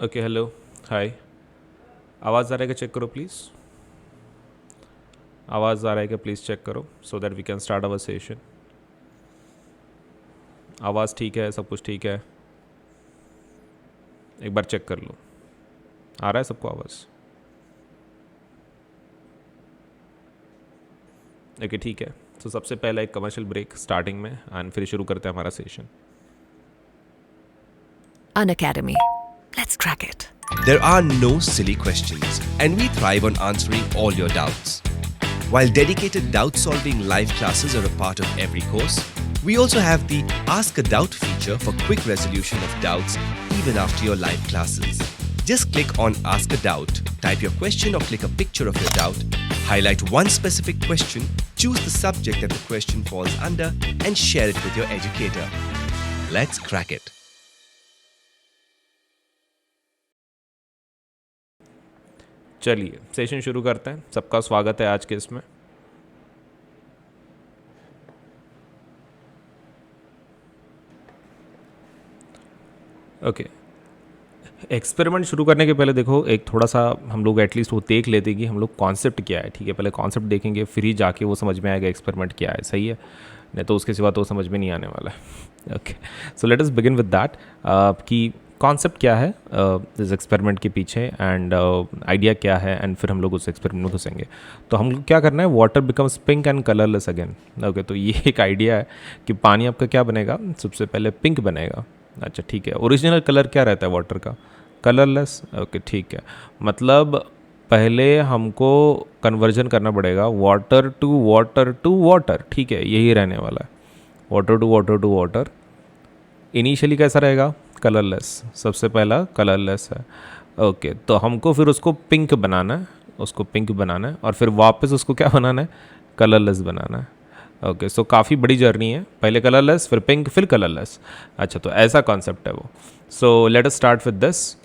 Okay hello hi. आवाज़ आ रहा है क्या? चेक करो प्लीज़। आवाज़ आ रहा है क्या? प्लीज़ चेक करो so that we can start our session. आवाज़ ठीक है? सब कुछ ठीक है? एक बार चेक कर लो। आ रहा है सबको आवाज़? ओके ठीक है। तो सबसे पहला एक कमर्शियल ब्रेक स्टार्टिंग में एंड फिर शुरू करते हैं हमारा session. An academy. Let's crack it. There are no silly questions, and we thrive on answering all your doubts. While dedicated doubt solving live classes are a part of every course, we also have the Ask a Doubt feature for quick resolution of doubts even after your live classes. Just click on Ask a Doubt, type your question or click a picture of your doubt, highlight one specific question, choose the subject that the question falls under, and share it with your educator. Let's crack it. चलिए session शुरू करते हैं। सबका स्वागत है आज के इसमें। ओके एक्सपेरिमेंट शुरू करने के पहले देखो एक थोड़ा सा हम लोग एटलीस्ट वो देख लेते कि हम लोग कॉन्सेप्ट क्या है। ठीक है, पहले कॉन्सेप्ट देखेंगे फिर ही जाके वो समझ में आएगा एक्सपेरिमेंट क्या है। सही है, नहीं तो उसके सिवा तो समझ में नहीं आने वाला है। Okay so let us begin with that कि कॉन्सेप्ट क्या है इस एक्सपेरिमेंट के पीछे एंड आइडिया क्या है, एंड फिर हम लोग उस एक्सपेरिमेंट में घुसेंगे। तो हम लोग क्या करना है, water becomes pink and colourless again. Okay तो ये एक आइडिया है कि पानी आपका क्या बनेगा, सबसे पहले पिंक बनेगा। अच्छा ठीक है, ओरिजिनल कलर क्या रहता है वाटर का? कलरलेस। ओके ठीक है, मतलब पहले हमको कन्वर्जन करना पड़ेगा water to water to water. ठीक है, यही रहने वाला है, water to water to water. Initially कैसा रहेगा? कलरलेस, सबसे पहला कलरलेस है। ओके तो हमको फिर उसको पिंक बनाना है, उसको पिंक बनाना है और फिर वापस उसको क्या बनाना है? कलरलेस बनाना है। ओके सो काफ़ी बड़ी जर्नी है, पहले कलरलेस फिर पिंक फिर कलरलेस। अच्छा तो ऐसा कॉन्सेप्ट है वो। So let us start with this.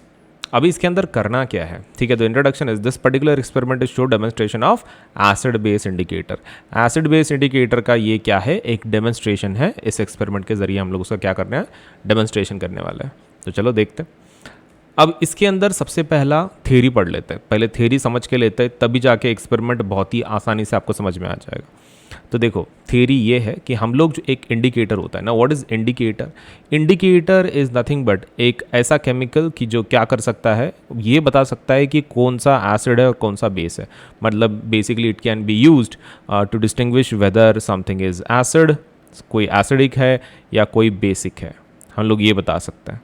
अभी इसके अंदर करना क्या है? ठीक है, तो introduction is this particular experiment is show demonstration of acid base indicator. Acid base indicator का ये क्या है? एक डेमोन्स्ट्रेशन है। इस एक्सपेरिमेंट के जरिए हम लोग उसका क्या करना है? डेमोन्स्ट्रेशन करने वाले हैं। तो चलो देखते हैं। अब इसके अंदर सबसे पहला थ्योरी पढ़ लेते हैं, पहले थ्योरी समझ के लेते हैं, तभी जाके एक्सपेरिमेंट बहुत ही आसानी से आपको समझ में आ जाएगा। तो देखो थ्योरी ये है कि हम लोग जो एक इंडिकेटर होता है ना, what is indicator? Indicator is nothing but एक ऐसा केमिकल कि जो क्या कर सकता है, ये बता सकता है कि कौन सा एसिड है और कौन सा बेस है। मतलब basically it can be used to distinguish whether something is acid, कोई एसिडिक है या कोई बेसिक है, हम लोग ये बता सकते हैं।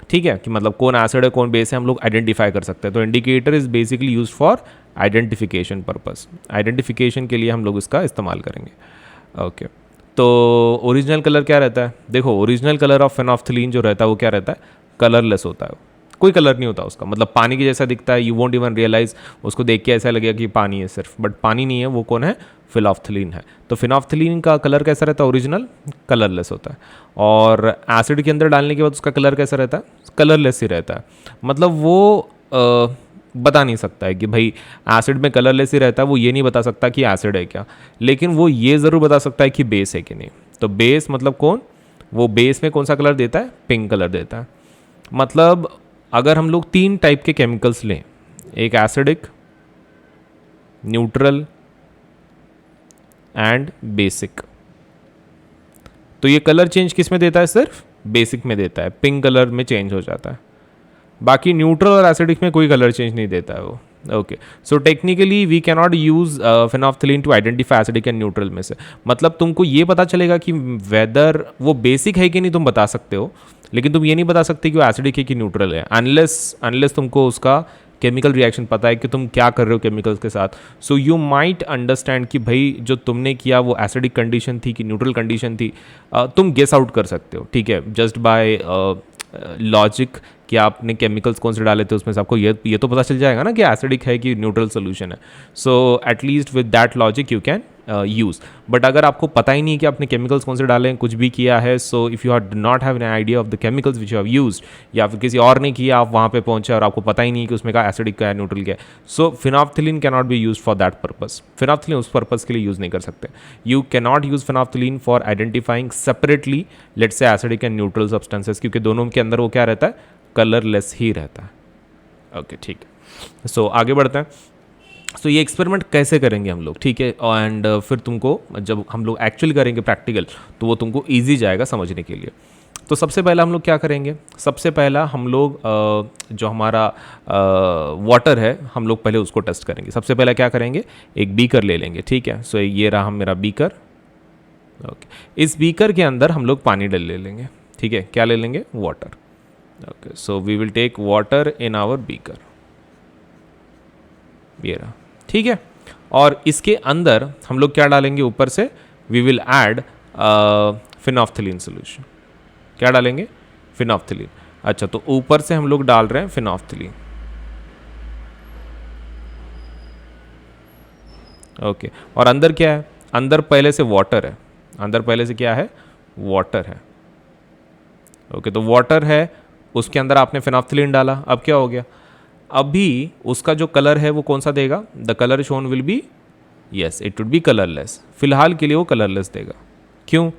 ठीक है, कि मतलब कौन एसिड है कौन बेस है हम लोग आइडेंटिफाई कर सकते हैं। तो indicator is basically use for identification purpose. Identification के लिए हम लोग इसका इस्तेमाल करेंगे। ओके तो ओरिजिनल कलर क्या रहता है? देखो ओरिजिनल कलर ऑफ फेनोफ्थलीन जो रहता है वो क्या रहता है? कलरलेस होता है, कोई कलर नहीं होता उसका, मतलब पानी के जैसा दिखता है। यू वोंट इवन रियलाइज, उसको देख के ऐसा लगेगा कि पानी है सिर्फ, बट पानी नहीं है, वो कौन है? फिनोफ्थलीन है। तो फिनोफ्थलीन का कलर कैसा रहता है? ओरिजिनल कलरलेस होता है। और एसिड के अंदर डालने के बाद उसका कलर कैसा रहता है? कलरलेस ही रहता है। मतलब वो बता नहीं सकता है कि भाई एसिड में कलरलेस ही रहता है, वो ये नहीं बता सकता कि एसिड है क्या, लेकिन वो ये ज़रूर बता सकता है कि बेस है कि नहीं। तो बेस मतलब कौन? वो बेस में कौन सा कलर देता है? पिंक कलर देता है। मतलब अगर हम लोग 3 टाइप के केमिकल्स लें, एक एसिडिक, न्यूट्रल एंड बेसिक, तो ये कलर चेंज किस में देता है? सिर्फ बेसिक में देता है, पिंक कलर में चेंज हो जाता है। बाकी न्यूट्रल और एसिडिक में कोई कलर चेंज नहीं देता है वो। Okay so technically we can not use phenolphthalein to identify acidic and neutral में से। मतलब तुमको ये पता चलेगा कि वेदर वो बेसिक है कि नहीं, तुम बता सकते हो, लेकिन तुम ये नहीं बता सकते कि वो एसिडिक है कि न्यूट्रल है, अनलेस तुमको उसका केमिकल रिएक्शन पता है कि तुम क्या कर रहे हो केमिकल्स के साथ। सो यू माइट अंडरस्टैंड कि भाई जो तुमने किया वो एसिडिक कंडीशन थी कि न्यूट्रल कंडीशन थी। तुम गेस आउट कर सकते हो, ठीक है, जस्ट बाय लॉजिक कि आपने केमिकल्स कौन से डाले थे उसमें से आपको ये तो पता चल जाएगा ना कि एसिडिक है कि न्यूट्रल सोल्यूशन है। So at least with that logic you can use. But अगर आपको पता ही नहीं कि आपने केमिकल्स कौन से डाले हैं, कुछ भी किया है, so if you do not have an idea of the chemicals which you have used, या फिर किसी और ने किया आप वहाँ पे पहुँचे और आपको पता ही नहीं कि उसमें का एसिडिक का है न्यूट्रल का है, so phenolphthalein can not be use for that purpose. Phenolphthalein उस पर्पस के लिए यूज़ नहीं कर सकते। You can not use phenolphthalein for identifying separately let's say acidic and neutral substances, क्योंकि दोनों के अंदर वो क्या रहता है? कलरलेस ही रहता है। ओके ठीक है, सो आगे बढ़ते हैं। सो ये एक्सपेरिमेंट कैसे करेंगे हम लोग, ठीक है, एंड फिर तुमको जब हम लोग एक्चुअली करेंगे प्रैक्टिकल तो वो तुमको ईजी जाएगा समझने के लिए। तो सबसे पहला हम लोग क्या करेंगे, सबसे पहला हम लोग जो हमारा वाटर है हम लोग पहले उसको टेस्ट करेंगे। सबसे पहला क्या करेंगे, एक बीकर ले लेंगे, ठीक है। सो ये रहा मेरा बीकर। ओके, इस बीकर के अंदर हम लोग पानी ले लेंगे, ठीक है। क्या ले लेंगे, water. Okay, so we will take water in our beaker, ये रहा, ठीक है। और इसके अंदर हम लोग क्या डालेंगे ऊपर से, we will add phenolphthalein solution. क्या डालेंगे, फिनॉफ्थलीन। अच्छा, तो ऊपर से हम लोग डाल रहे हैं फिनॉफ्थलीन। ओके, और अंदर क्या है, अंदर पहले से वाटर है, अंदर पहले से क्या है, वाटर है। ओके, तो वाटर है, उसके अंदर आपने फिनॉफ्थलीन डाला, अब क्या हो गया, अभी उसका जो कलर है वो कौन सा देगा, the colour shown will be, yes it would be colourless. फिलहाल के लिए वो कलरलेस देगा। क्यों,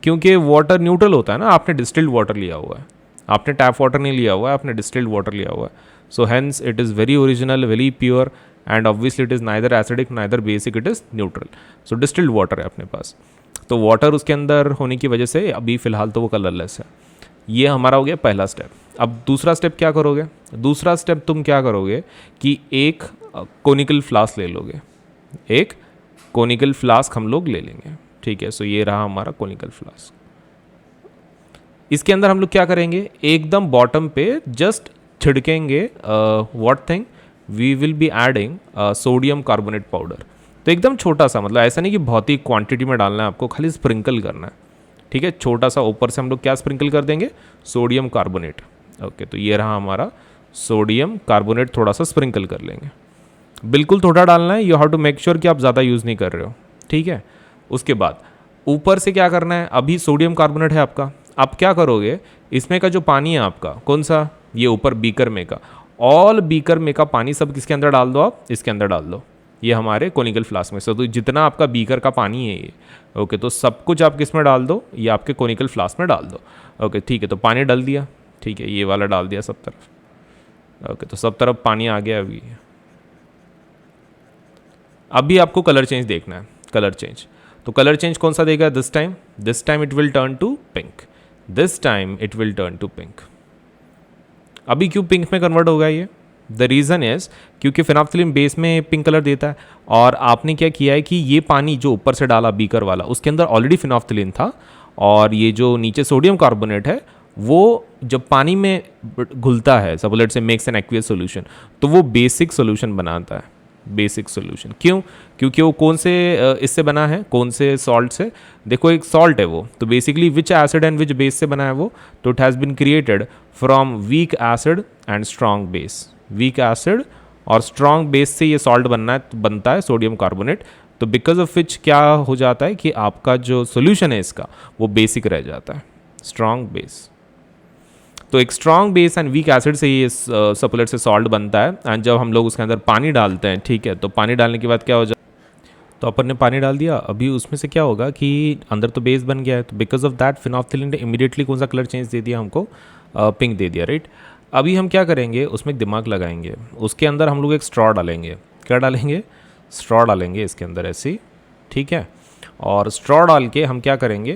क्योंकि वाटर न्यूट्रल होता है ना, आपने डिस्टिल्ड वाटर लिया हुआ है, आपने टैप वाटर नहीं लिया हुआ है, आपने डिस्टिल्ड वाटर लिया हुआ है। So hence it is very original, very pure, and obviously it is neither acidic neither basic, it is neutral. So distilled water है अपने पास, तो वाटर उसके अंदर होने की वजह से अभी फ़िलहाल तो वो कलरलेस है। ये हमारा हो गया पहला स्टेप। अब दूसरा स्टेप क्या करोगे, दूसरा स्टेप तुम क्या करोगे कि एक कोनिकल फ्लास्क ले लोगे, एक कोनिकल फ्लास्क हम लोग ले लेंगे, ठीक है। सो ये रहा हमारा कोनिकल फ्लास्क। इसके अंदर हम लोग क्या करेंगे, एकदम बॉटम पे जस्ट छिड़केंगे what thing, we will be adding sodium carbonate powder. तो एकदम छोटा सा, मतलब ऐसा नहीं कि बहुत ही क्वांटिटी में डालना है आपको, खाली स्प्रिंकल करना है, ठीक है। छोटा सा ऊपर से हम लोग क्या स्प्रिंकल कर देंगे, सोडियम कार्बोनेट। ओके, तो ये रहा हमारा सोडियम कार्बोनेट, थोड़ा सा स्प्रिंकल कर लेंगे, बिल्कुल थोड़ा डालना है, you have to make sure कि आप ज़्यादा यूज़ नहीं कर रहे हो, ठीक है। उसके बाद ऊपर से क्या करना है, अभी सोडियम कार्बोनेट है आपका, आप क्या करोगे, इसमें का जो पानी है आपका, कौन सा, ये ऊपर बीकर में का, ऑल बीकर में का पानी सब किसके अंदर डाल दो, आप इसके अंदर डाल दो, ये हमारे कोनिकल फ्लास्क में से। तो जितना आपका बीकर का पानी है ये, ओके, तो सब कुछ आप किस में डाल दो, ये आपके कोनिकल फ्लास्क में डाल दो। ओके ठीक है, तो पानी डाल दिया, ठीक है, ये वाला डाल दिया सब तरफ। ओके, तो सब तरफ पानी आ गया। अभी आपको कलर चेंज देखना है, कलर चेंज। तो कलर चेंज कौन सा देगा this time it will turn to pink, this time it will turn to pink. अभी क्यों पिंक में कन्वर्ट होगा ये, द रीज़न इज क्योंकि फिनॉफ्थलीन बेस में पिंक कलर देता है, और आपने क्या किया है कि ये पानी जो ऊपर से डाला बीकर वाला, उसके अंदर ऑलरेडी फिनॉफ्थलीन था, और ये जो नीचे सोडियम कार्बोनेट है वो जब पानी में घुलता है, सपोज लेट्स से मेक्स एन एक्वियस सॉल्यूशन, तो वो बेसिक सॉल्यूशन बनाता है, बेसिक सॉल्यूशन। क्यों, क्योंकि वो कौन से इससे बना है, कौन से सॉल्ट से, देखो एक सॉल्ट है वो, तो basically which acid and which base से बना है वो, तो it has been created from weak acid and strong base, weak acid और स्ट्रॉन्ग बेस से ये सॉल्ट बनता है सोडियम कार्बोनेट। तो बिकॉज ऑफ विच क्या हो जाता है कि आपका जो सोल्यूशन है इसका वो बेसिक रह जाता है, स्ट्रॉन्ग बेस। तो एक strong base and week acid से ये सपोलेट से सॉल्ट बनता है, एंड जब हम लोग उसके अंदर पानी डालते हैं, ठीक है, तो पानी डालने के बाद क्या हो जाता है, तो अपन ने पानी डाल दिया, अभी उसमें से क्या होगा कि अंदर तो बेस बन गया है, तो बिकॉज ऑफ दैट फिनॉफ्थलीन ने इमीडिएटली कौन सा कलर चेंज दे दिया हमको, पिंक दे दिया, राइट। अभी हम क्या करेंगे, उसमें एक दिमाग लगाएंगे, उसके अंदर हम लोग एक स्ट्रॉ डालेंगे, क्या डालेंगे, स्ट्रॉ डालेंगे इसके अंदर ऐसी, ठीक है। और स्ट्रॉ डाल के हम क्या करेंगे,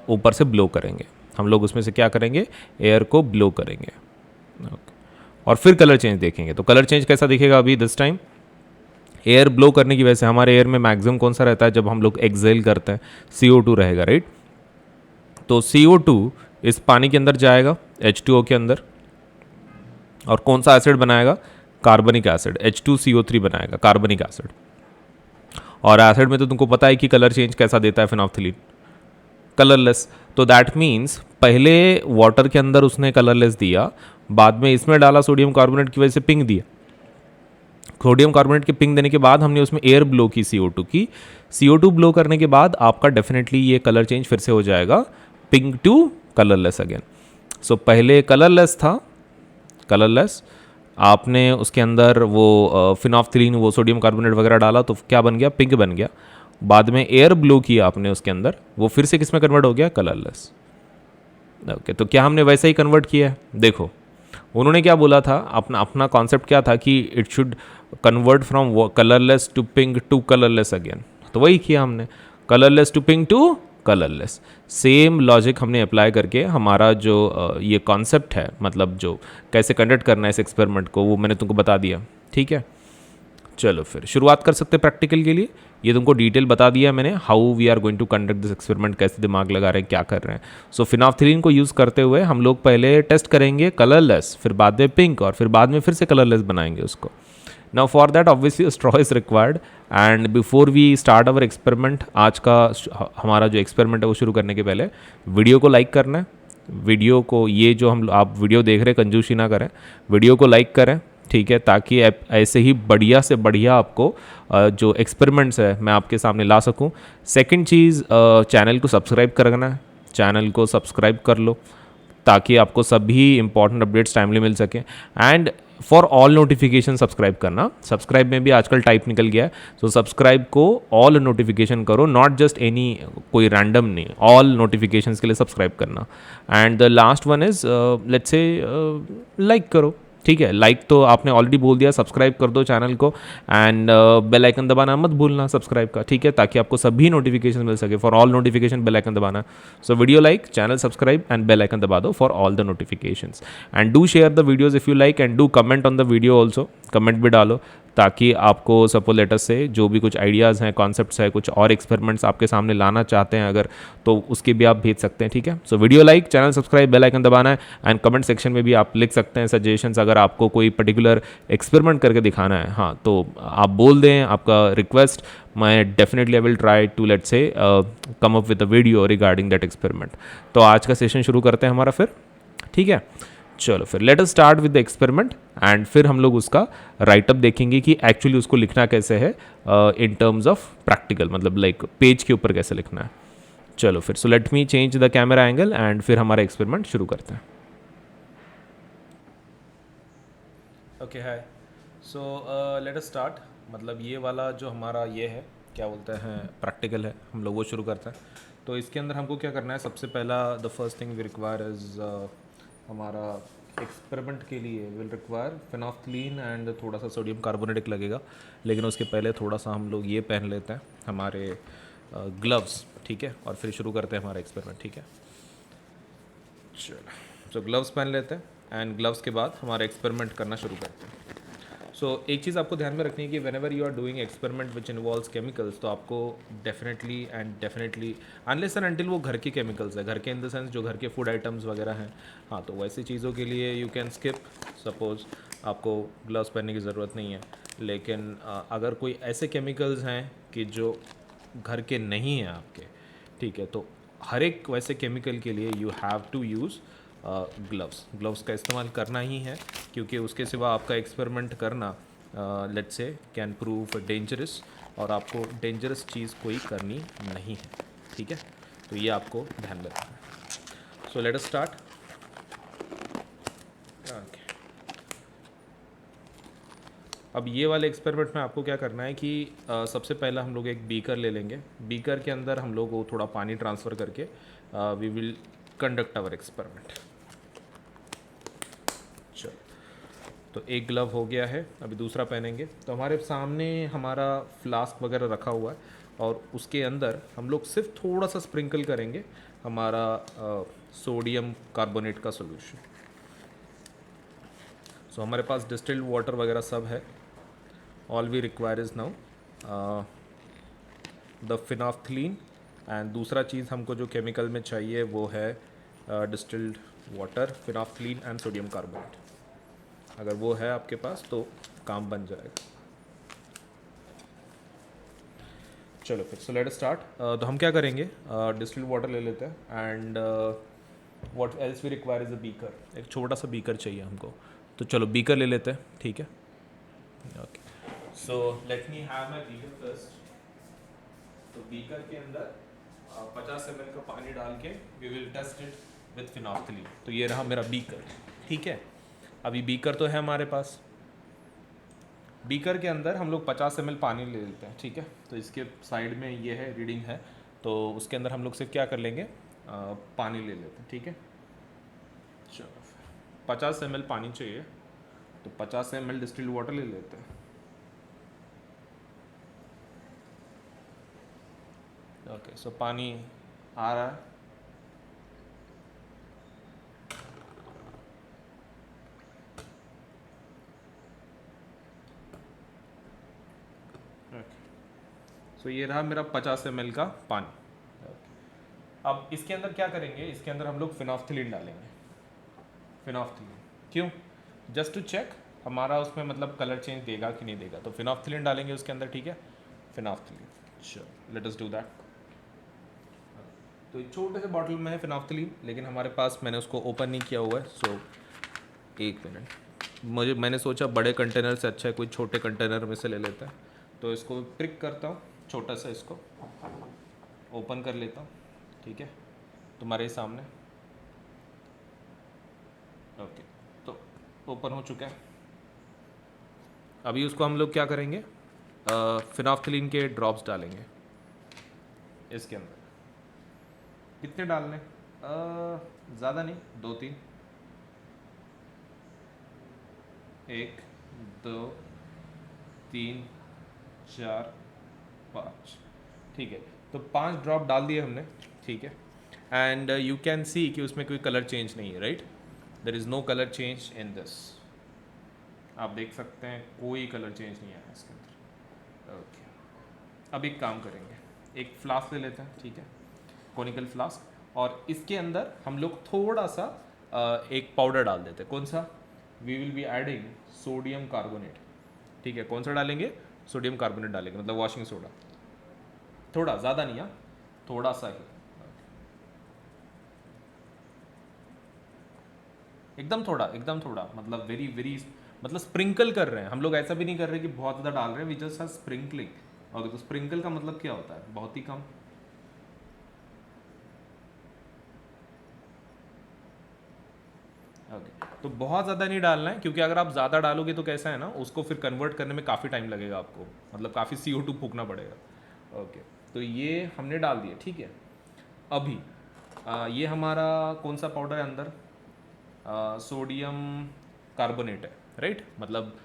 ऊपर से ब्लो करेंगे, हम लोग उसमें से क्या करेंगे, एयर को ब्लो करेंगे, और फिर कलर चेंज देखेंगे। तो कलर चेंज कैसा दिखेगा अभी दिस टाइम, एयर ब्लो करने की वजह से हमारे एयर में मैक्सिमम कौन सा रहता है, जब हम लोग एक्सेल करते हैं CO2 रहेगा, राइट। तो CO2 इस पानी के अंदर जाएगा, H2O के अंदर, और कौन सा एसिड बनाएगा, कार्बनिक एसिड, H2CO3 बनाएगा, कार्बनिक एसिड। और एसिड में तो तुमको पता है कि कलर चेंज कैसा देता है फिनॉफ्थलीन, कलरलेस। तो दैट मीन्स पहले वाटर के अंदर उसने कलरलेस दिया, बाद में इसमें डाला सोडियम कार्बोनेट की वजह से पिंक दिया। सोडियम कार्बोनेट के पिंक देने के बाद हमने उसमें एयर ब्लो की, CO2 की, CO2 ब्लो करने के बाद आपका डेफिनेटली ये कलर चेंज फिर से हो जाएगा पिंक टू कलरलेस अगेन। सो पहले कलरलेस था, कलरलेस, आपने उसके अंदर वो फिनॉफ्थलीन, वो सोडियम कार्बोनेट वगैरह डाला, तो क्या बन गया, पिंक बन गया। बाद में एयर ब्लो किया आपने उसके अंदर, वो फिर से किस में कन्वर्ट हो गया, कलरलेस। ओके, तो क्या हमने वैसा ही कन्वर्ट किया है, देखो उन्होंने क्या बोला था, अपना अपना कॉन्सेप्ट क्या था कि it should convert from colourless to pink to colourless again. तो वही किया हमने, colourless to pink to colourless. Same logic हमने अप्लाई करके हमारा जो ये कॉन्सेप्ट है, मतलब जो कैसे कंडक्ट करना है इस एक्सपेरिमेंट को, वो मैंने तुमको बता दिया। ठीक है, चलो फिर शुरुआत कर सकते हैं प्रैक्टिकल के लिए। ये तुमको डिटेल बता दिया मैंने, how we are going to conduct this experiment, कैसे दिमाग लगा रहे हैं, क्या कर रहे हैं। सो फिनॉल्फ्थलीन को यूज़ करते हुए हम लोग पहले टेस्ट करेंगे कलरलेस, फिर बाद में पिंक, और फिर बाद में फिर से कलरलेस बनाएंगे उसको। Now for that obviously straw is required. And before we start our experiment, आज का हमारा जो एक्सपेरिमेंट है वो शुरू करने के पहले वीडियो को लाइक करना है। वीडियो को, ये जो हम आप वीडियो देख रहे हैं, कंजूसी ना करें, वीडियो को लाइक करें, ठीक है, ताकि ऐसे ही बढ़िया से बढ़िया आपको जो एक्सपेरिमेंट्स है मैं आपके सामने ला सकूं। सेकंड चीज़, चैनल को सब्सक्राइब करना है, चैनल को सब्सक्राइब कर लो ताकि आपको सभी इंपॉर्टेंट अपडेट्स टाइमली मिल सकें। And for all notification subscribe करना, सब्सक्राइब में भी आजकल टाइप निकल गया है, सो सब्सक्राइब को ऑल नोटिफिकेशन करो, नॉट जस्ट एनी कोई रैंडम नहीं, ऑल नोटिफिकेशंस के लिए सब्सक्राइब करना। And the last one is let's say like करो, ठीक है, लाइक तो आपने ऑलरेडी बोल दिया, सब्सक्राइब कर दो चैनल को। एंड बेल आइकन दबाना मत भूलना सब्सक्राइब का, ठीक है, ताकि आपको सभी नोटिफिकेशन मिल सके। For all notification bell icon दबाना। So video like, channel subscribe and bell icon दबा दो for all the notifications. And do share the videos if you like, and do comment on the video also, comment भी डालो ताकि आपको suppose let's say जो भी कुछ ideas हैं, कॉन्सेप्ट्स है, कुछ और एक्सपेरिमेंट्स आपके सामने लाना चाहते हैं अगर, तो उसके भी आप भेज सकते हैं, ठीक है। So video like, channel subscribe, bell icon दबाना है। एंड कमेंट सेक्शन में भी आप लिख सकते हैं सजेशंस, अगर आपको कोई पर्टिकुलर एक्सपेरिमेंट करके दिखाना है, हाँ, तो आप बोल दें आपका रिक्वेस्ट। मैं definitely I will try to let's say come up with a video regarding that experiment. तो आज का सेशन शुरू करते हैं हमारा फिर, ठीक है। चलो फिर let us start with the experiment, and फिर हम लोग उसका राइटअप देखेंगे कि एक्चुअली उसको लिखना कैसे है इन टर्म्स ऑफ प्रैक्टिकल, मतलब लाइक पेज के ऊपर कैसे लिखना है। चलो फिर, सो let me change the camera angle and फिर हमारा एक्सपेरिमेंट शुरू करते हैं। ओके, हाय, सो लेट अस स्टार्ट। मतलब ये वाला जो हमारा ये है, क्या बोलते हैं, प्रैक्टिकल है, हम लोग वो शुरू करते हैं। तो इसके अंदर हमको क्या करना है, सबसे पहला the first thing we require is, हमारा एक्सपेरिमेंट के लिए विल रिक्वायर फिनॉल्फ्थलीन एंड थोड़ा सा सोडियम कार्बोनेट लगेगा। लेकिन उसके पहले थोड़ा सा हम लोग ये पहन लेते हैं, हमारे ग्लव्स, ठीक है, और फिर शुरू करते हैं हमारा एक्सपेरिमेंट, ठीक है। चलो, तो ग्लव्स पहन लेते हैं एंड ग्लव्स के बाद हमारा एक्सपेरिमेंट करना शुरू करते हैं। सो एक चीज़ आपको ध्यान में रखनी है कि whenever you are doing experiment which involves chemicals, तो आपको डेफिनेटली अनलेस एंड अनटिल वो घर के केमिकल्स है, घर के इन द सेंस जो घर के फूड आइटम्स वगैरह हैं, हाँ, तो वैसी चीज़ों के लिए यू कैन स्किप, सपोज आपको ग्लव्स पहनने की ज़रूरत नहीं है। लेकिन अगर कोई ऐसे केमिकल्स हैं कि जो घर के नहीं हैं आपके, ठीक है, तो हर एक वैसे केमिकल के लिए you have to use gloves का इस्तेमाल करना ही है, क्योंकि उसके सिवा आपका एक्सपेरिमेंट करना let's say can prove dangerous, और आपको डेंजरस चीज़ कोई करनी नहीं है, ठीक है। तो ये आपको ध्यान में रखना है। So let us start. Okay, अब ये वाले एक्सपेरिमेंट में आपको क्या करना है कि सबसे पहला हम लोग एक बीकर ले लेंगे। बीकर के अंदर हम लोग वो थोड़ा पानी ट्रांसफ़र करके we will conduct our experiment. चलो, तो एक ग्लव हो गया है, अभी दूसरा पहनेंगे। तो हमारे सामने हमारा फ्लास्क वगैरह रखा हुआ है, और उसके अंदर हम लोग सिर्फ थोड़ा सा स्प्रिंकल करेंगे हमारा सोडियम कार्बोनेट का सोल्यूशन। सो हमारे पास डिस्टिल्ड वाटर वगैरह सब है। All we require is now the phenolphthalein, and दूसरा चीज़ हमको जो केमिकल में चाहिए वो है distilled water, phenolphthalein and sodium carbonate. अगर वो है आपके पास तो काम बन जाएगा। चलो फिर, सो लेट अस स्टार्ट। तो हम क्या करेंगे, डिस्टिल्ड वाटर ले लेते हैं, and what else we require is a beaker. एक छोटा सा बीकर चाहिए हमको, तो चलो बीकर ले लेते हैं, ठीक है। Okay, so let me have my beaker first. तो बीकर के अंदर 50 ml का पानी डाल के we will test it with phenolphthalein. तो ये रहा मेरा बीकर, ठीक है। अभी बीकर तो है हमारे पास, बीकर के अंदर हम लोग 50 ml पानी ले लेते हैं, ठीक है। तो इसके साइड में ये है, रीडिंग है, तो उसके अंदर हम लोग सिर्फ क्या कर लेंगे, पानी ले लेते हैं, ठीक है। चलो, 50 ml पानी चाहिए, तो 50 ml डिस्टिल्ड वाटर ले लेते हैं। ओके, सो पानी आ रहा है। सो ये रहा मेरा 50 ml का पानी। अब इसके अंदर क्या करेंगे, इसके अंदर हम लोग फिनॉफ्थिलीन डालेंगे। फिनॉफ्थिलीन क्यों? जस्ट टू चेक हमारा उसमें मतलब कलर चेंज देगा कि नहीं देगा, तो फिनॉफ्थिलीन डालेंगे उसके अंदर, ठीक है। फिनॉफ्थिलीन, चलो लेट अस डू दैट। तो एक छोटे से बॉटल में है फिनॉफ्थिलीन, लेकिन हमारे पास, मैंने उसको ओपन नहीं किया हुआ है, सो एक मिनट। मैंने सोचा बड़े कंटेनर से अच्छा है कोई छोटे कंटेनर में से ले लेता है, तो इसको प्रिक करता हूँ, छोटा सा इसको ओपन कर लेता हूँ, ठीक है, तुम्हारे सामने। ओके, तो ओपन हो चुका है। अभी उसको हम लोग क्या करेंगे, फिनॉफ्थिलीन के ड्रॉप्स डालेंगे इसके अंदर। कितने डालने? ज़्यादा नहीं, 2-3, 1 2 3 4 5, ठीक है। तो 5 ड्रॉप डाल दिए हमने, ठीक है। एंड यू कैन सी कि उसमें कोई कलर चेंज नहीं है, right. There is no colour change in this. आप देख सकते हैं कोई कलर चेंज नहीं आया इसके अंदर। ओके, अब एक काम करेंगे, एक फ्लास्क ले लेते हैं, ठीक है, कोनिकल फ्लास्क, और इसके अंदर हम लोग थोड़ा सा एक पाउडर डाल देते हैं। कौन सा? We will be adding sodium carbonate, ठीक है। कौन सा डालेंगे? सोडियम कार्बोनेट डालेंगे, मतलब वॉशिंग सोडा। थोड़ा, ज़्यादा नहीं, थोड़ा सा ही, एकदम थोड़ा, मतलब वेरी वेरी, मतलब स्प्रिंकल कर रहे हैं हम लोग। ऐसा भी नहीं कर रहे कि बहुत ज़्यादा डाल रहे हैं, वी जस्ट आर स्प्रिंकलिंग। और तो स्प्रिंकल का मतलब क्या होता है? बहुत ही कम। ओके, तो बहुत ज़्यादा नहीं डालना है, क्योंकि अगर आप ज़्यादा डालोगे तो कैसा है ना, उसको फिर कन्वर्ट करने में काफ़ी टाइम लगेगा आपको, मतलब काफ़ी CO2 फूकना पड़ेगा। ओके, तो ये हमने डाल दिया, ठीक है। अभी ये हमारा कौन सा पाउडर है अंदर? सोडियम कार्बोनेट है, राइट, मतलब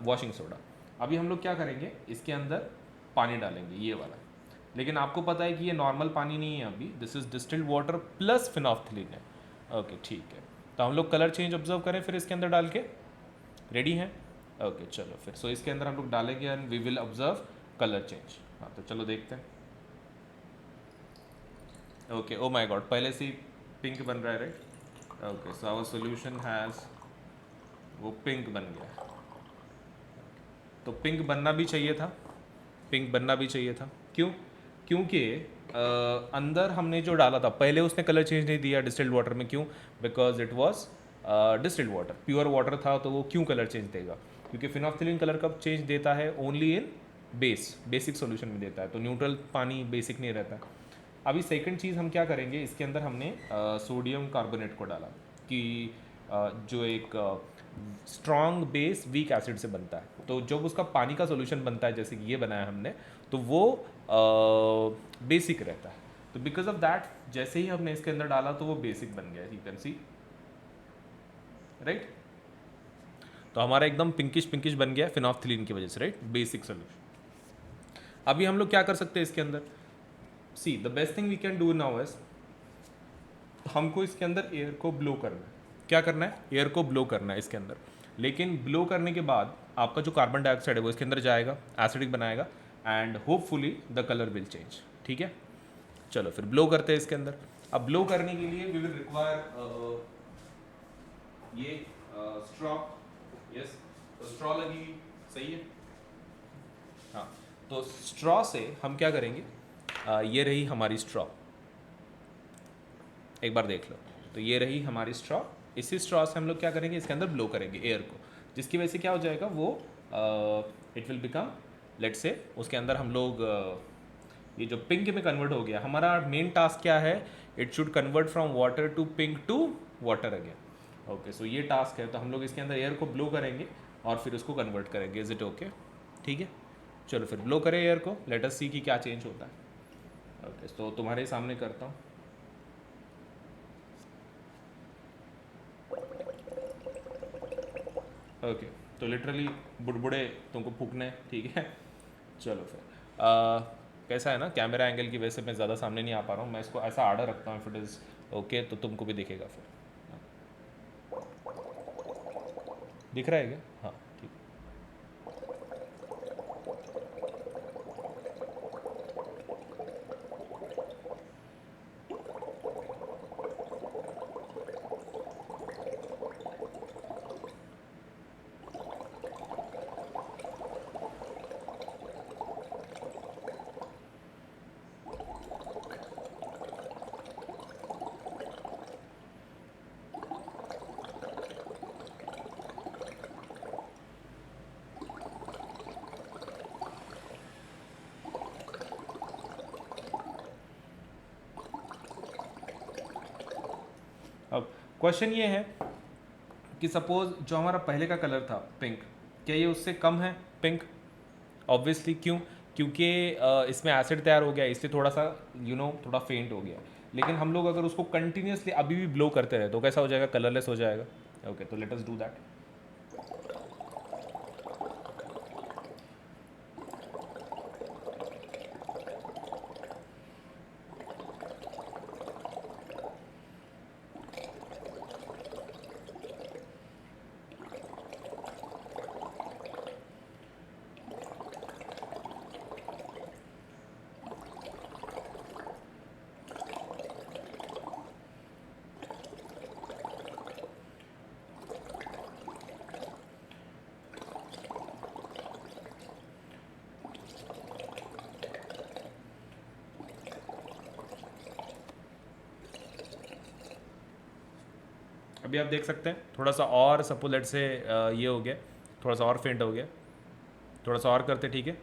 वॉशिंग सोडा। अभी हम लोग क्या करेंगे, इसके अंदर पानी डालेंगे, ये वाला। लेकिन आपको पता है कि ये नॉर्मल पानी नहीं है अभी, this is distilled water plus phenolphthalein है। ओके, ठीक है। तो हम लोग कलर चेंज ऑब्जर्व करें फिर इसके अंदर डाल के, रेडी हैं? ओके, चलो फिर। सो इसके अंदर हम लोग डालेंगे and we will observe colour change. हाँ, तो चलो देखते हैं। ओके, ओ माय गॉड, पहले से ही पिंक बन रहा है, right. Okay, so our solution has, वो पिंक बन गया। तो पिंक बनना भी चाहिए था, पिंक बनना भी चाहिए था। क्यों? क्योंकि अंदर हमने जो डाला था, पहले उसने कलर चेंज नहीं दिया डिस्टिल्ड वाटर में। क्यों? Because it was distilled water, pure water था, तो वो क्यों कलर चेंज देगा? क्योंकि फिनॉफ्थिलीन कलर कब चेंज देता है? ओनली इन बेसिक सॉल्यूशन में देता है, तो न्यूट्रल पानी बेसिक नहीं रहता। अभी सेकंड चीज़ हम क्या करेंगे, इसके अंदर हमने सोडियम कार्बोनेट को डाला, कि जो एक स्ट्रॉन्ग बेस वीक एसिड से बनता है, तो जब उसका पानी का सॉल्यूशन बनता है, जैसे कि ये बनाया हमने, तो वो बेसिक रहता है। तो बिकॉज ऑफ दैट, जैसे ही हमने इसके अंदर डाला तो वो बेसिक बन गया, यू कैन सी, राइट। तो हमारा एकदम पिंकिश पिंकिश बन गया फिनॉफ्थिलीन की वजह से, राइट, बेसिक सॉल्यूशन। अभी हम लोग क्या कर सकते हैं इसके अंदर? See, the best thing we can do now is, हमको इसके अंदर एयर को ब्लो करना है। क्या करना है? एयर को ब्लो करना है इसके अंदर। लेकिन ब्लो करने के बाद आपका जो कार्बन डाइऑक्साइड है वो इसके अंदर जाएगा, एसिडिक बनाएगा, and hopefully the colour will change, ठीक है। चलो फिर ब्लो करते हैं इसके अंदर। अब ब्लो करने के लिए वी विल रिक्वायर ये स्ट्रॉ। यस, तो स्ट्रॉ लगी, सही है। हाँ, तो स्ट्रॉ से हम क्या करेंगे, ये रही हमारी स्ट्रॉ, एक बार देख लो। तो ये रही हमारी स्ट्रॉ। इसी स्ट्रॉ से हम लोग क्या करेंगे, इसके अंदर ब्लो करेंगे एयर को, जिसकी वजह से क्या हो जाएगा, वो इट विल बिकम, लेट से, उसके अंदर हम लोग ये जो पिंक में कन्वर्ट हो गया। हमारा मेन टास्क क्या है? It should convert from water to pink to water again. Okay, so ये टास्क है। तो हम लोग इसके अंदर एयर को ब्लो करेंगे और फिर उसको कन्वर्ट करेंगे। Is it okay? ठीक है, चलो फिर ब्लो करें एयर को, लेट अस सी कि क्या चेंज होता है। ओके, तो तुम्हारे सामने करता हूँ। ओके, तो लिटरली बुड़बुड़े तुमको फूकने हैं, ठीक है। चलो फिर कैसा है ना, कैमरा एंगल की वजह से मैं ज़्यादा सामने नहीं आ पा रहा हूँ, मैं इसको ऐसा आर्डर रखता हूँ, इफ इट इज़ ओके तो तुमको भी दिखेगा फिर। दिख रहा है क्या? हाँ ठीक। अब क्वेश्चन ये है कि सपोज जो हमारा पहले का कलर था पिंक, क्या ये उससे कम है पिंक? ऑब्वियसली, क्यों? क्योंकि इसमें एसिड तैयार हो गया, इसलिए थोड़ा सा थोड़ा फेंट हो गया। लेकिन हम लोग अगर उसको कंटिन्यूसली अभी भी ब्लो करते रहे तो कैसा हो जाएगा? कलरलेस हो जाएगा। ओके, तो लेट अस डू दैट। अभी आप देख सकते हैं थोड़ा सा और, सपोज लेट से ये हो गया, थोड़ा सा और फेंट हो गया, थोड़ा सा और करते, ठीक है।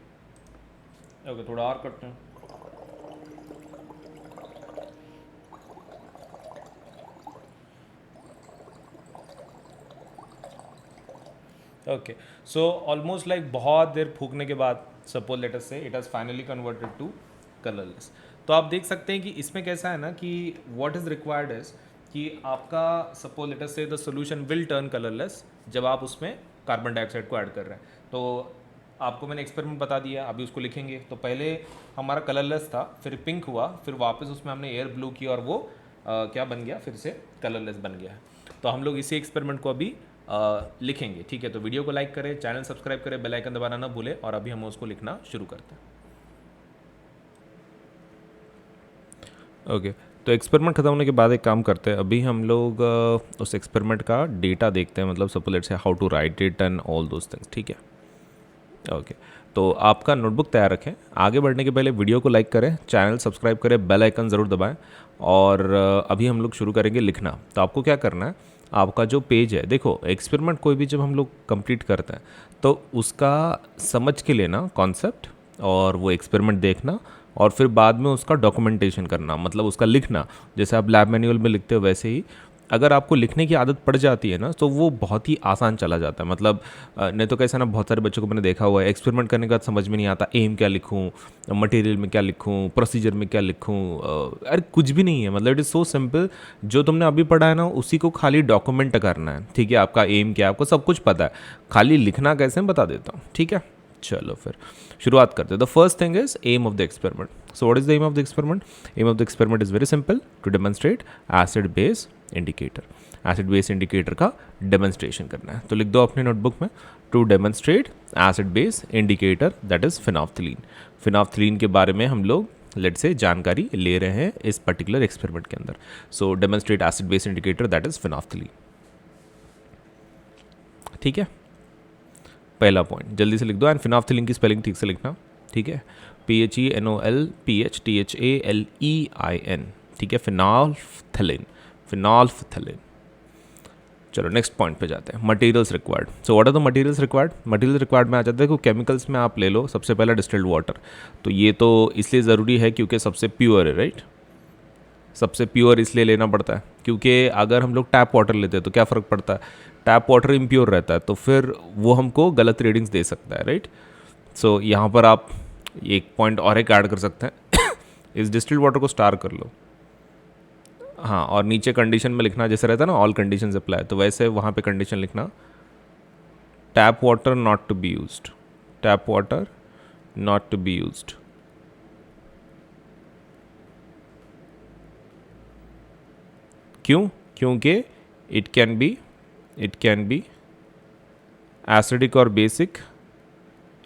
ओके, थोड़ा और करते हैं। ओके, सो ऑलमोस्ट लाइक बहुत देर फूकने के बाद suppose let us say it has finally converted to colourless. तो आप देख सकते हैं कि इसमें कैसा है ना कि व्हाट इज़ रिक्वायर्ड इज कि आपका सपोज लेट अस से the solution will turn colourless जब आप उसमें कार्बन डाइऑक्साइड को ऐड कर रहे हैं। तो आपको मैंने एक्सपेरिमेंट बता दिया, अभी उसको लिखेंगे। तो पहले हमारा कलरलेस था, फिर पिंक हुआ, फिर वापस उसमें हमने एयर ब्लू किया और वो क्या बन गया, फिर से कलरलेस बन गया है। तो हम लोग इसी एक्सपेरिमेंट को अभी लिखेंगे, ठीक है। तो वीडियो को लाइक करें, चैनल सब्सक्राइब करें, बेल आइकन दबाना ना भूलें, और अभी हम उसको लिखना शुरू करते हैं। ओके, तो एक्सपेरिमेंट खत्म होने के बाद एक काम करते हैं, अभी हम लोग उस एक्सपेरिमेंट का डेटा देखते हैं, मतलब suppose let's say how to write it and all those things, ठीक है। ओके, तो आपका नोटबुक तैयार रखें। आगे बढ़ने के पहले वीडियो को लाइक करें, चैनल सब्सक्राइब करें, बेल आइकन ज़रूर दबाएं, और अभी हम लोग शुरू करेंगे लिखना। तो आपको क्या करना है, आपका जो पेज है, देखो एक्सपेरिमेंट कोई भी जब हम लोग कंप्लीट करते हैं तो उसका समझ के लेना कॉन्सेप्ट, और वो एक्सपेरिमेंट देखना, और फिर बाद में उसका डॉक्यूमेंटेशन करना, मतलब उसका लिखना। जैसे आप लैब मैनुअल में लिखते हो वैसे ही अगर आपको लिखने की आदत पड़ जाती है ना तो वो बहुत ही आसान चला जाता है। मतलब नहीं तो कैसा ना, बहुत सारे बच्चों को मैंने देखा हुआ है एक्सपेरिमेंट करने के बाद समझ में नहीं आता एम क्या लिखूं, मटेरियल में क्या लिखूं, प्रोसीजर में क्या लिखूं। अरे कुछ भी नहीं है, मतलब इट इज़ सो सिंपल। जो तुमने अभी पढ़ा है ना उसी को खाली डॉक्यूमेंट करना है, ठीक है। आपका एम क्या है आपको सब कुछ पता है, खाली लिखना कैसे मैं बता देता हूँ, ठीक है। चलो फिर शुरुआत करते हैं। The first thing is aim of the experiment. So what is the aim of the experiment? Aim of the experiment is very simple, to demonstrate acid base indicator. Acid base indicator का demonstration करना है। तो लिख दो अपने notebook में, to demonstrate acid base indicator that is phenolphthalein. Phenolphthalein के बारे में हम लोग लेट से जानकारी ले रहे हैं इस पर्टिकुलर एक्सपेरिमेंट के अंदर। So demonstrate acid base indicator that is phenolphthalein, ठीक है। पहला पॉइंट जल्दी से लिख दो, एंड फिनॉल्फ्थलीन की स्पेलिंग ठीक से लिखना, ठीक है। PHENOLPHTHALEIN, ठीक है। फिनॉल्फ्थलीन, फिनॉल्फ्थलीन। चलो नेक्स्ट पॉइंट पे जाते हैं, materials required. So what are the materials required? Material required में आ जाते हैं, देखो केमिकल्स में आप ले लो सबसे पहला डिस्टिल्ड वाटर। तो ये तो इसलिए ज़रूरी है क्योंकि सबसे प्योर है, राइट। सबसे प्योर इसलिए लेना पड़ता है क्योंकि अगर हम लोग टैप वाटर लेते हैं तो क्या फ़र्क पड़ता है, टैप वाटर इम्प्योर रहता है तो फिर वो हमको गलत रीडिंग्स दे सकता है, राइट। सो यहाँ पर आप एक पॉइंट और एक ऐड कर सकते हैं इस डिस्टिल्ड वाटर को स्टार कर लो, हाँ, और नीचे कंडीशन में लिखना जैसे रहता है ना ऑल कंडीशंस अप्लाई, तो वैसे वहाँ पे कंडीशन लिखना tap water not to be used, tap water not to be used. क्यों? क्योंकि इट कैन बी एसिडिक और basic,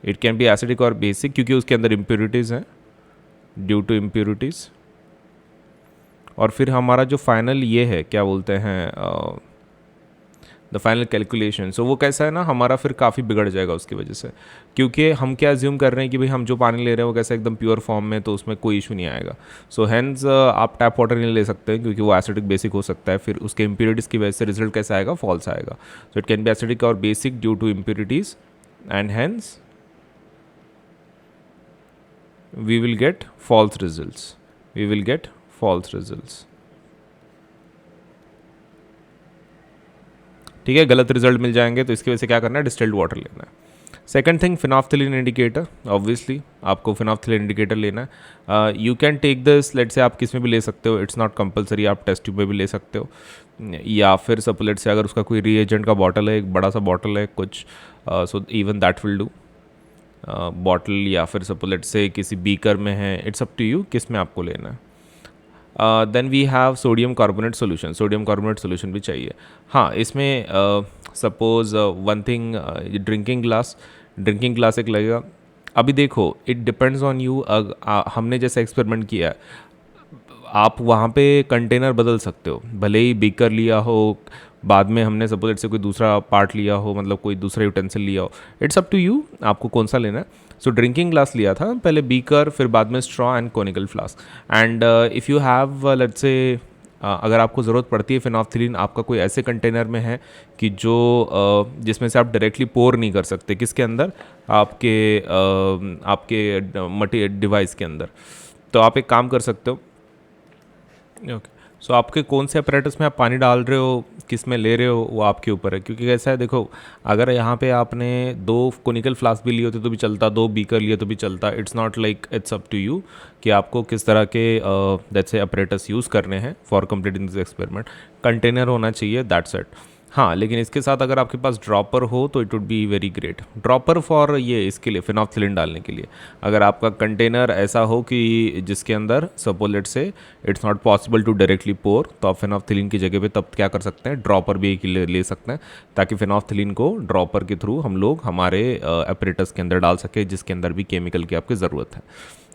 it can be acidic और बेसिक क्योंकि उसके अंदर इम्प्योरिटीज़ हैं, ड्यू टू इम्प्योरिटीज़। और फिर हमारा जो फाइनल ये है क्या बोलते हैं द फाइनल कैलकुलेशन, सो वो कैसा है ना, हमारा फिर काफ़ी बिगड़ जाएगा उसकी वजह से, क्योंकि हम क्या अज्यूम कर रहे हैं कि भाई हम जो पानी ले रहे हैं वो कैसा एकदम प्योर फॉर्म में, तो उसमें कोई इशू नहीं आएगा। सो हैंस आप टैप वाटर नहीं ले सकते हैं क्योंकि वो एसिडिक बेसिक हो सकता है, फिर उसके इम्प्योरिटीज़ की वजह से रिजल्ट कैसा आएगा, फॉल्स आएगा। So it can be acidic और basic due to impurities and hence we will get false results, we will get false results। ठीक है, गलत रिजल्ट मिल जाएंगे, तो इसकी वजह से क्या करना है, डिस्टिल्ड वाटर लेना है। Second thing, phenolphthalein indicator, obviously आपको फिनॉफ्थिलीन इंडिकेटर लेना है। You can take this, let say आप किस में भी ले सकते हो, इट्स नॉट कंपलसरी, आप टेस्ट ट्यूब में भी ले सकते हो, या फिर सपोज लेट से अगर उसका कोई रिएजेंट का बॉटल है, एक बड़ा सा बॉटल है कुछ, so even that will do, bottle, या फिर सपोज लेट से किसी बीकर में है, इट्स अप टू यू किस में आपको लेना है। Then we have sodium carbonate solution, sodium carbonate solution भी चाहिए। हाँ, इसमें suppose one thing, drinking glass एक लगेगा। अभी देखो, इट डिपेंड्स ऑन यू, हमने जैसे एक्सपेरिमेंट किया है, आप वहाँ पे कंटेनर बदल सकते हो, भले ही बीकर लिया हो, बाद में हमने सपोज इट से कोई दूसरा पार्ट लिया हो, मतलब कोई दूसरा यूटेंसिल लिया हो, इट्स अप टू यू आपको कौन सा लेना है। सो ड्रिंकिंग ग्लास लिया था, पहले बीकर, फिर बाद में straw and conical flask. And if you have let's say, अगर आपको ज़रूरत पड़ती है फिनॉफ्थिलीन, आपका कोई ऐसे कंटेनर में है कि जो जिसमें से आप डायरेक्टली पोर नहीं कर सकते, किसके अंदर, आपके डिवाइस के अंदर, तो आप एक काम कर सकते हो। ओके, सो आपके कौन से अपरेटस में आप पानी डाल रहे हो, किस में ले रहे हो, वो आपके ऊपर है। क्योंकि कैसा है, देखो, अगर यहाँ पे आपने 2 कोनिकल फ्लास्क भी लिए होते तो भी चलता, 2 बीकर लिए तो भी चलता, it's not like, it's up to you कि आपको किस तरह के दैट्स से अपरेटस यूज़ करने हैं for completing this experiment. Container होना चाहिए, दैट्स इट। हाँ, लेकिन इसके साथ अगर आपके पास ड्रॉपर हो तो it would be very great. Dropper for ये इसके लिए फिनॉफ्थिलीन डालने के लिए, अगर आपका कंटेनर ऐसा हो कि जिसके अंदर suppose let say it's not possible to directly pour, तो आप फिनॉफ्थिलीन की जगह पे तब क्या कर सकते हैं, ड्रॉपर भी एक ले सकते हैं, ताकि फिनॉफ्थिलीन को ड्रॉपर के थ्रू हम लोग हमारे अपरेटस के अंदर डाल सके, जिसके अंदर भी केमिकल की आपकी ज़रूरत है।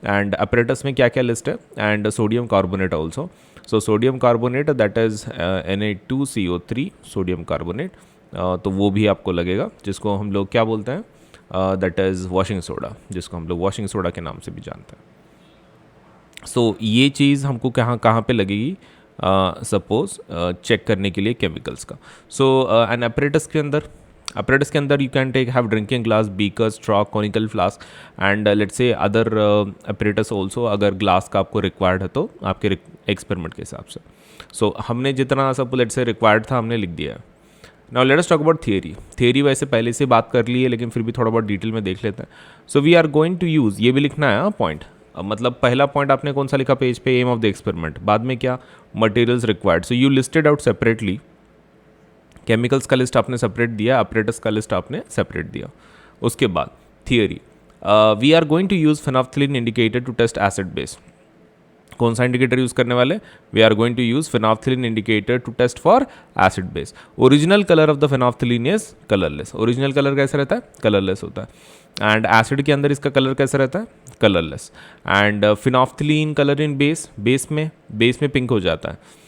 एंड अपरेटस में क्या क्या लिस्ट है, and sodium carbonate also. So sodium carbonate that is Na2CO3 sodium carbonate, तो वो भी आपको लगेगा, जिसको हम लोग क्या बोलते हैं, दैट इज़ वॉशिंग सोडा, जिसको हम लोग वॉशिंग सोडा के नाम से भी जानते हैं। सो ये चीज़ हमको कहाँ पे लगेगी, सपोज चेक करने के लिए केमिकल्स का। सो एन अपरेटस के अंदर you can take have drinking glass, beaker, straw, conical flask and let's say other apparatus also, अगर ग्लास का आपको रिक्वायर्ड है तो आपके एक्सपेरिमेंट के हिसाब से। सो हमने जितना सब लेट्स से रिक्वायर्ड था हमने लिख दिया है। Now let us talk about theory वैसे पहले से बात कर ली है, लेकिन फिर भी थोड़ा बहुत डिटेल में देख लेते हैं। So we are going to use, ये भी लिखना है पॉइंट, मतलब पहला पॉइंट आपने कौन सा लिखा पेज पे, एम ऑफ द एक्सपेरिमेंट, बाद में क्या, materials required. So you listed out separately, chemicals का लिस्ट आपने सेपरेट दिया, अपरेटस का लिस्ट आपने सेपरेट दिया। उसके बाद theory, we are going to use phenolphthalein indicator to test acid base. कौन सा इंडिकेटर यूज़ करने वाले, we are going to use phenolphthalein indicator to test for acid base. Original colour of the phenolphthalein is colourless. Original colour कैसा रहता है, colourless होता है। And acid के अंदर इसका कलर कैसा रहता है, colourless. And phenolphthalein colour in base में पिंक हो जाता है।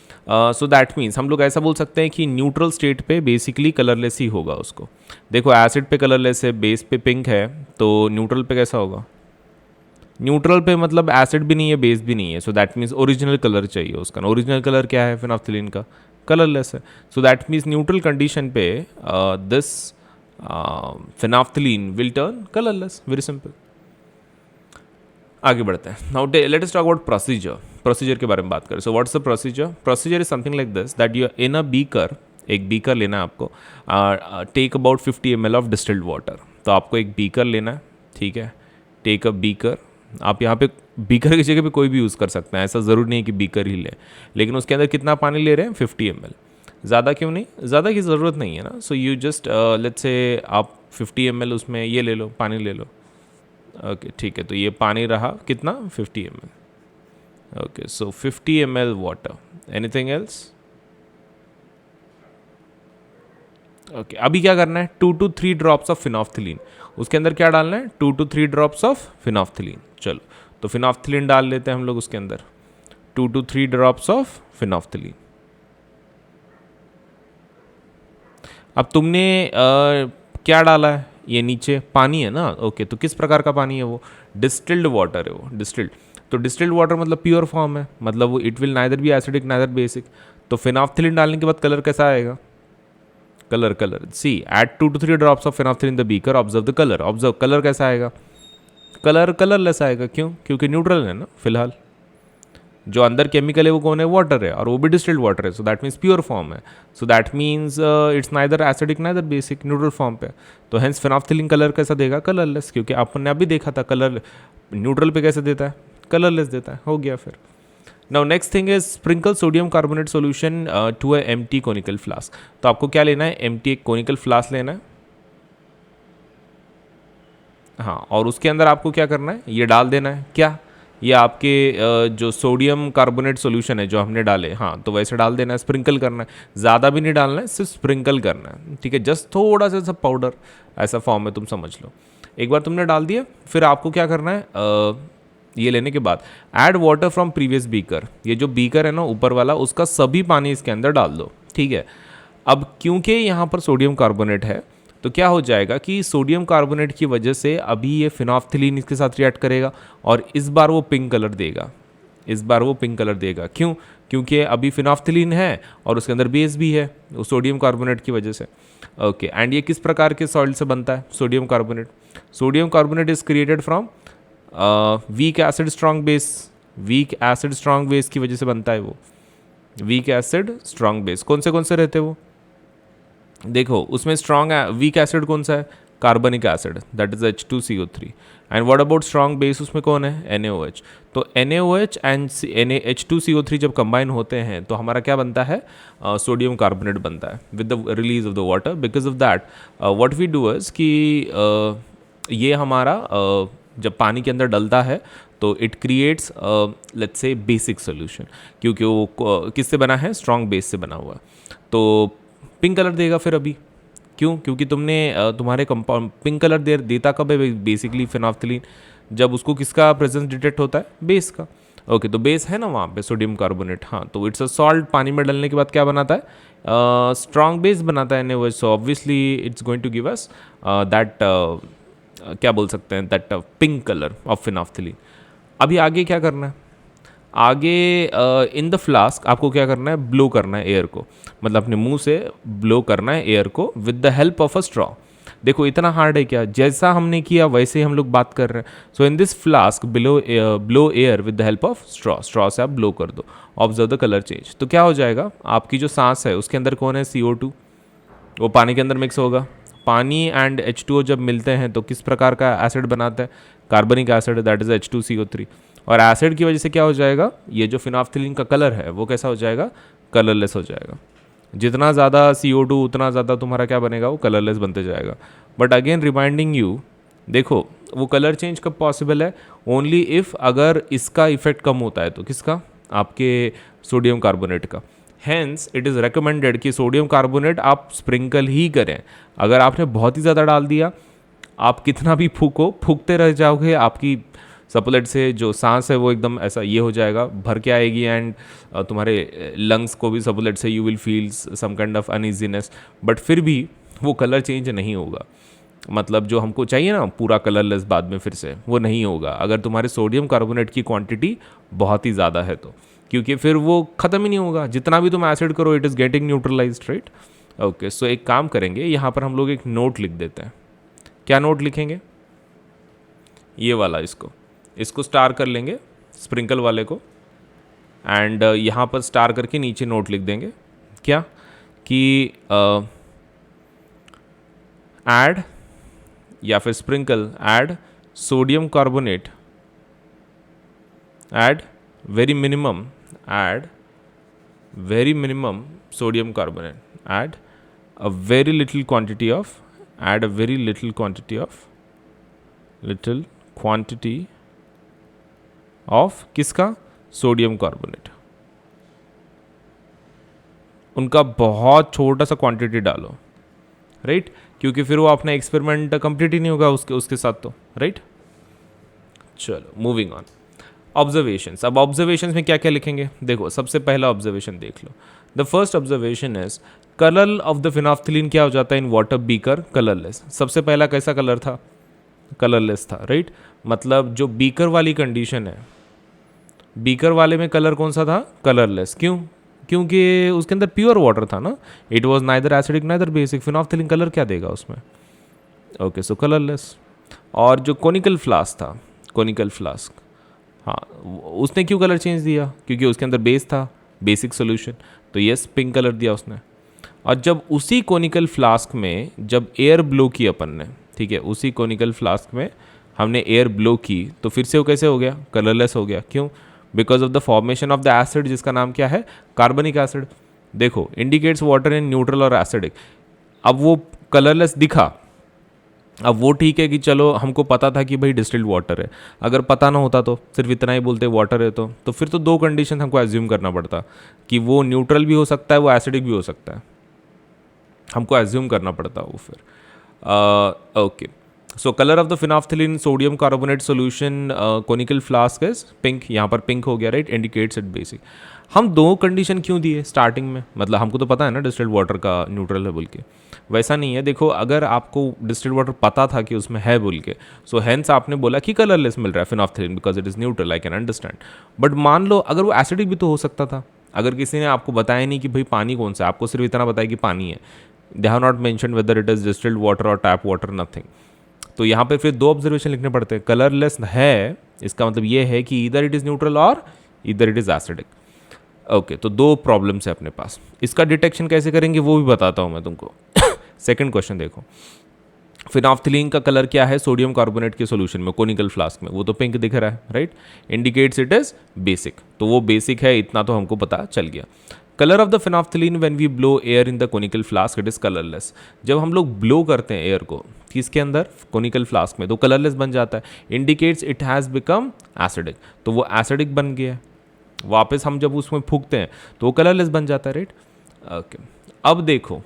सो दैट मीन्स हम लोग ऐसा बोल सकते हैं कि न्यूट्रल स्टेट पे बेसिकली कलरलेस ही होगा उसको। देखो, एसिड पे कलरलेस है, बेस पे पिंक है, तो न्यूट्रल पे कैसा होगा, न्यूट्रल पे मतलब एसिड भी नहीं है, बेस भी नहीं है, so that means original colour चाहिए उसका। ओरिजिनल कलर क्या है फिनॉफ्थिलीन का, कलरलेस है। So that means neutral condition पे this phenolphthalein will turn colourless, very simple. आगे बढ़ते हैं। Now let us talk about procedure के बारे में बात करें। So what's the procedure is something like this, that you in a beaker, एक बीकर लेना है आपको, take about 50 ml of distilled water. तो आपको एक बीकर लेना है, ठीक है, टेक अ बीकर। आप यहाँ पे बीकर की जगह पे कोई भी यूज़ कर सकते हैं, ऐसा ज़रूरी नहीं कि बीकर ही लें, लेकिन उसके अंदर कितना पानी ले रहे हैं, 50 ml। ज़्यादा क्यों नहीं, ज़्यादा की ज़रूरत नहीं है ना। So you just let's say आप 50 ml उसमें ये ले लो, पानी ले लो। ओके ठीक है, तो ये पानी रहा कितना, 50 ml। Okay so 50 ml water. Anything else? Okay अभी क्या करना है, 2 to 3 ड्रॉप्स ऑफ फिनॉफ्थिलीन। उसके अंदर क्या डालना है, 2 to 3 ड्रॉप्स ऑफ फिनॉफ्थिलीन। चलो तो फिनॉफ्थिलीन डाल लेते हैं हम लोग उसके अंदर, 2 to 3 ड्रॉप्स ऑफ फिनॉफ्थिलीन। अब तुमने क्या डाला है, ये नीचे पानी है ना। ओके तो किस प्रकार का पानी है वो, डिस्टिल्ड वाटर है वो, डिस्टिल्ड। तो डिस्टिल्ड वाटर मतलब प्योर फॉर्म है, मतलब वो it will neither be acidic neither basic. तो फिनॉफ्थिलीन डालने के बाद कलर कैसा आएगा, colour see add 2 to 3 drops of phenolphthalein in the beaker, observe the colour. Observe colour कैसा आएगा, कलरलेस आएगा। क्यों, क्योंकि न्यूट्रल है ना फिलहाल। जो अंदर केमिकल है वो कौन है, वाटर है, और वो भी डिस्टिल्ड वाटर है, so that means pure form है। So that means it's neither acidic neither basic, neutral form पे। तो हेंस फिनॉफ्थिलीन कलर कैसा देगा, कलरलेस, क्योंकि आपने अभी देखा था कलर न्यूट्रल पे कैसे देता है, कलरलेस देता है। हो गया फिर। Now next thing is sprinkle sodium carbonate solution to a empty conical flask. तो आपको क्या लेना है, एम्प्टी एक कोनिकल फ्लास्क लेना है। हाँ, और उसके अंदर आपको क्या करना है, ये डाल देना है। क्या, ये आपके जो सोडियम कार्बोनेट सॉल्यूशन है जो हमने डाले, हाँ तो वैसे डाल देना है, स्प्रिंकल करना है। ज़्यादा भी नहीं डालना है, सिर्फ स्प्रिंकल करना है, ठीक है। जस्ट थोड़ा सा सब पाउडर ऐसा फॉर्म में तुम समझ लो। एक बार तुमने डाल दिया, फिर आपको क्या करना है, ये लेने के बाद add water from previous beaker. ये जो बीकर है ना ऊपर वाला, उसका सभी पानी इसके अंदर डाल दो, ठीक है। अब क्योंकि यहाँ पर सोडियम कार्बोनेट है, तो क्या हो जाएगा कि सोडियम कार्बोनेट की वजह से अभी ये फिनॉफ्थिलीन इसके साथ रिएक्ट करेगा, और इस बार वो पिंक कलर देगा। इस बार वो पिंक कलर देगा, क्यों, क्योंकि अभी फिनॉफ्थिलीन है और उसके अंदर बेस भी है वो सोडियम कार्बोनेट की वजह से। ओके एंड ये किस प्रकार के सॉल्ट से बनता है, sodium carbonate. Sodium carbonate is created from weak acid strong base. Weak acid strong base की वजह से बनता है वो, वीक एसिड स्ट्रॉन्ग बेस। कौन से रहते हैं वो, देखो उसमें स्ट्रॉन्ग वीक एसिड कौन सा है, कार्बनिक acid, that is H2CO3। And what about strong base, उसमें कौन है, NaOH। तो NaOH एंड H2CO3 जब कंबाइन होते हैं तो हमारा क्या बनता है, सोडियम कार्बोनेट बनता है with the release of the water. Because of that what we do is कि ये हमारा जब पानी के अंदर डलता है तो it creates let's say basic solution, क्योंकि वो किससे बना है, स्ट्रॉन्ग बेस से बना हुआ। तो पिंक कलर देगा फिर अभी, क्यों, क्योंकि तुमने तुम्हारे कंपाउंड पिंक कलर देता कब है, बेसिकली फिनॉफ्थिलीन, जब उसको किसका प्रेजेंस डिटेक्ट होता है, बेस का। ओके तो बेस है ना वहाँ पे सोडियम कार्बोनेट, हाँ तो इट्स अ सॉल्ट, पानी में डालने के बाद क्या बनाता है, स्ट्रॉन्ग बेस बनाता है NaOH। So obviously it's going to give us that क्या बोल सकते हैं, that pink colour of phenolphthalein. अभी आगे क्या करना है, आगे इन द फ्लास्क आपको क्या करना है, ब्लो करना है एयर को, मतलब अपने मुंह से ब्लो करना है एयर को with the help of a straw. देखो इतना हार्ड है क्या, जैसा हमने किया वैसे ही हम लोग बात कर रहे हैं। So in this flask blow air with the help of straw. Straw से आप ब्लो कर दो, ऑब्जर्व द कलर चेंज। तो क्या हो जाएगा, आपकी जो सांस है उसके अंदर कौन है, CO2, वो पानी के अंदर मिक्स होगा। पानी एंड H2O जब मिलते हैं तो किस प्रकार का एसिड बनाता है, कार्बनिक एसिड, दैट इज H2CO3। और एसिड की वजह से क्या हो जाएगा, ये जो फिनॉफ्थिलीन का कलर है वो कैसा हो जाएगा, कलरलेस हो जाएगा। जितना ज़्यादा CO2 उतना ज़्यादा तुम्हारा क्या बनेगा, वो कलरलेस बनते जाएगा। बट अगेन रिमाइंडिंग यू, देखो वो कलर चेंज कब पॉसिबल है, ओनली इफ़ अगर इसका इफेक्ट कम होता है, तो किसका, आपके सोडियम कार्बोनेट का। हैंस इट इज़ रिकमेंडेड कि सोडियम कार्बोनेट आप स्प्रिंकल ही करें। अगर आपने बहुत ही ज़्यादा डाल दिया, आप कितना भी फूकते रह जाओगे, आपकी सप्लेट से जो सांस है वो एकदम ऐसा ये हो जाएगा, भर के आएगी, एंड तुम्हारे लंग्स को भी सप्लेट से you will feel some kind of uneasiness. But फिर भी वो कलर चेंज नहीं होगा, मतलब जो हमको चाहिए ना पूरा कलरलेस बाद में फिर से, वो नहीं होगा अगर तुम्हारे सोडियम कार्बोनेट की क्वांटिटी बहुत ही ज़्यादा है तो, क्योंकि फिर वो ख़त्म ही नहीं होगा। जितना भी तुम एसिड करो it is getting neutralised, right. Okay सो एक काम करेंगे, यहाँ पर हम लोग एक नोट लिख देते हैं। क्या नोट लिखेंगे, ये वाला, इसको स्टार कर लेंगे, स्प्रिंकल वाले को, एंड यहाँ पर स्टार करके नीचे नोट लिख देंगे, क्या कि ऐड या फिर sprinkle add sodium carbonate, add very minimum sodium carbonate, add a very little quantity of add a very little quantity of किसका, सोडियम कार्बोनेट। उनका बहुत छोटा सा क्वांटिटी डालो, राइट, क्योंकि फिर वो अपना एक्सपेरिमेंट कंप्लीट ही नहीं होगा उसके साथ तो, राइट। चलो मूविंग ऑन, ऑब्जर्वेशंस। अब ऑब्जर्वेशंस में क्या क्या लिखेंगे, देखो सबसे पहला ऑब्जर्वेशन देख लो। The first observation is colour of the phenolphthalein क्या हो जाता है इन वाटर बीकर, कलरलेस। सबसे पहला कैसा कलर था, कलरलेस था, राइट। मतलब जो बीकर वाली कंडीशन है, बीकर वाले में कलर कौन सा था, कलरलेस। क्यों, क्योंकि उसके अंदर प्योर वाटर था ना, it was neither acidic neither basic. Phenolphthalein colour क्या देगा उसमें, ओके, सो कलरलेस। और जो कोनिकल फ्लास्क था, कोनिकल फ्लास्क, हाँ, उसने क्यों कलर चेंज दिया, क्योंकि उसके अंदर बेस था, बेसिक सोल्यूशन, तो यस पिंक कलर दिया उसने। और जब उसी कोनिकल फ्लास्क में जब एयर ब्लो की अपन ने, ठीक है, उसी कोनिकल फ्लास्क में हमने एयर ब्लो की, तो फिर से वो कैसे हो गया, कलरलेस हो गया। क्यों, because of the formation of the acid जिसका नाम क्या है, कार्बनिक एसिड। देखो इंडिकेट्स वाटर इन न्यूट्रल और एसिडिक। अब वो कलरलेस दिखा, अब वो ठीक है कि चलो हमको पता था कि भाई डिस्टिल्ड वाटर है, अगर पता ना होता तो सिर्फ इतना ही बोलते वाटर है, तो फिर तो दो कंडीशन हमको एज्यूम करना पड़ता कि वो न्यूट्रल भी हो सकता है, वो एसिडिक भी हो सकता है, हमको एज्यूम करना पड़ता वो फिर। Okay, so colour of the phenolphthalein sodium carbonate solution conical flask is pink, यहाँ पर पिंक हो गया, राइट, इंडिकेट्स इट बेसिक। हम दो कंडीशन क्यों दिए स्टार्टिंग में, मतलब हमको तो पता है ना डिस्टिल्ड वाटर का न्यूट्रल है बोल के, वैसा नहीं है। देखो अगर आपको डिस्टिल्ड वाटर पता था कि उसमें है बोल के, सो हेंस आपने बोला कि कलरलेस मिल रहा है phenolphthalein because it is neutral, I can understand. But मान लो अगर वो एसिडिक भी तो हो सकता था, अगर किसी ने आपको बताया नहीं कि भाई पानी कौन सा है, आपको सिर्फ इतना बताया कि पानी है, they have not mention whether it is distilled water और टैप वाटर, नथिंग। तो यहाँ पे फिर दो ऑब्जर्वेशन लिखने पड़ते हैं। कलरलेस है इसका मतलब ये है कि इधर इट इज़ न्यूट्रल और इधर इट इज़ एसिडिक। ओके, तो दो प्रॉब्लम्स है अपने पास। इसका डिटेक्शन कैसे करेंगे वो भी बताता हूँ मैं तुमको। सेकंड क्वेश्चन देखो, फिनॉफ्थिलीन का कलर क्या है सोडियम कार्बोनेट के सॉल्यूशन में, कोनिकल फ्लास्क में, वो तो पिंक दिख रहा है, right, indicates it is basic, तो वो बेसिक है, इतना तो हमको पता चल गया। Colour of the phenolphthalein when we blow air in the conical flask it is colourless. जब हम लोग ब्लो करते हैं एयर को किसके अंदर, कोनिकल फ्लास्क में, तो कलरलेस बन जाता है, indicates it has become acidic, तो वो एसिडिक बन गया। वापस हम जब उसमें फूकते हैं तो वो कलरलेस बन जाता है, राइट। ओके, अब देखो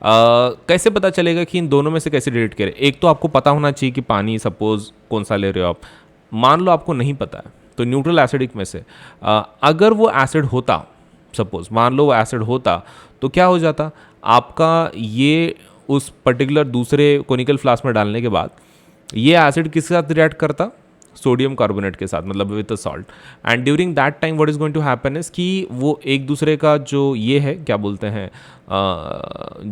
कैसे पता चलेगा कि इन दोनों में से कैसे डिटेक्ट करें। एक तो आपको पता होना चाहिए कि पानी सपोज कौन सा ले रहे हो आप, मान लो आपको नहीं पता है, तो न्यूट्रल एसिडिक में से अगर वो एसिड होता, सपोज मान लो वो एसिड होता, तो क्या हो जाता, आपका ये उस पर्टिकुलर दूसरे कोनिकल फ्लास्क में डालने के बाद ये एसिड किसके साथ रिएक्ट करता, सोडियम कार्बोनेट के साथ, मतलब with salt, and during that time what is going to happen is कि वो एक दूसरे का जो ये है क्या बोलते हैं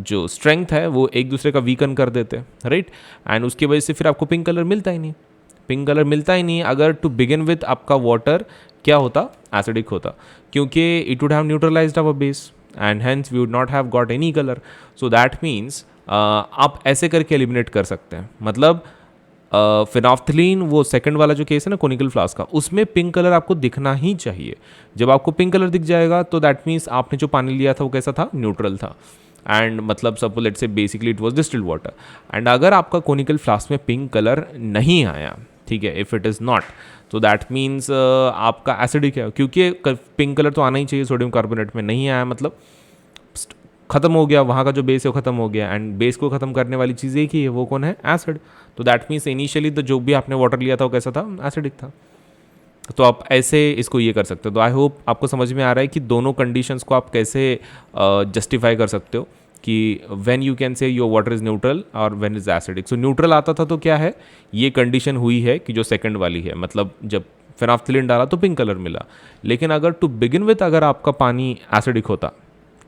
जो स्ट्रेंथ है वो एक दूसरे का वीकन कर देते हैं, राइट, एंड उसकी वजह से फिर आपको पिंक कलर मिलता ही नहीं, पिंक कलर मिलता ही नहीं अगर टू बिगिन विथ आपका वाटर क्या होता, एसिडिक होता, क्योंकि it would have neutralised our base and hence we would not have got any colour. So that means आप ऐसे करके एलिमिनेट कर सकते हैं, मतलब फिनॉफ्थिलीन वो सेकंड वाला जो केस है ना कोनिकल फ्लास्क का, उसमें पिंक कलर आपको दिखना ही चाहिए। जब आपको पिंक कलर दिख जाएगा तो दैट मीन्स आपने जो पानी लिया था वो कैसा था, न्यूट्रल था, एंड मतलब सपोज लेट्स से basically it was distilled water. And अगर आपका कोनिकल फ्लास्क में पिंक कलर नहीं आया, ठीक है, इफ़ इट इज़ नॉट, तो दैट मीन्स आपका एसिडिक है, क्योंकि पिंक कलर तो आना ही चाहिए, सोडियम कार्बोनेट में नहीं आया मतलब खत्म हो गया, वहाँ का जो बेस है वो खत्म हो गया, एंड बेस को खत्म करने वाली चीज़ एक ही है, वो कौन है, एसिड। तो दैट मीन्स इनिशियली तो जो भी आपने वाटर लिया था वो कैसा था, एसिडिक था। तो आप ऐसे इसको ये कर सकते हो। तो आई होप आपको समझ में आ रहा है कि दोनों कंडीशंस को आप कैसे जस्टिफाई कर सकते हो कि when you can say your water is neutral और when is acidic. So neutral आता था तो क्या है, ये कंडीशन हुई है कि जो सेकंड वाली है, मतलब जब फिनॉफ्थिलीन डाला तो पिंक कलर मिला, लेकिन अगर टू बिगिन विथ अगर आपका पानी एसिडिक होता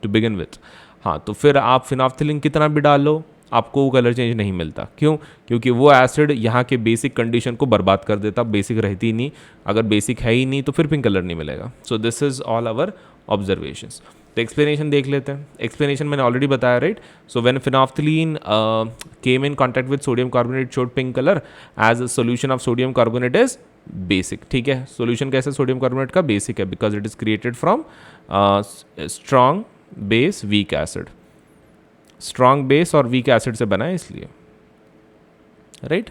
टू बिगिन विथ, हाँ, तो फिर आप फिनॉफ्थिलीन कितना भी डाल लो आपको वो कलर चेंज नहीं मिलता। क्यों, क्योंकि वो एसिड यहाँ के बेसिक कंडीशन को बर्बाद कर देता, बेसिक रहती ही नहीं, अगर बेसिक है ही नहीं तो फिर पिंक कलर नहीं मिलेगा। So this is all our observations. तो एक्सप्लेनेशन देख लेते हैं। एक्सप्लेनेशन मैंने ऑलरेडी बताया, right. So when phenolphthalein came in contact with sodium carbonate showed pink colour as a solution of sodium carbonate is basic, ठीक है। सोल्यूशन कैसे, sodium carbonate का बेसिक है because it is created from strong base weak acid, strong base और weak acid से बना है इसलिए, right?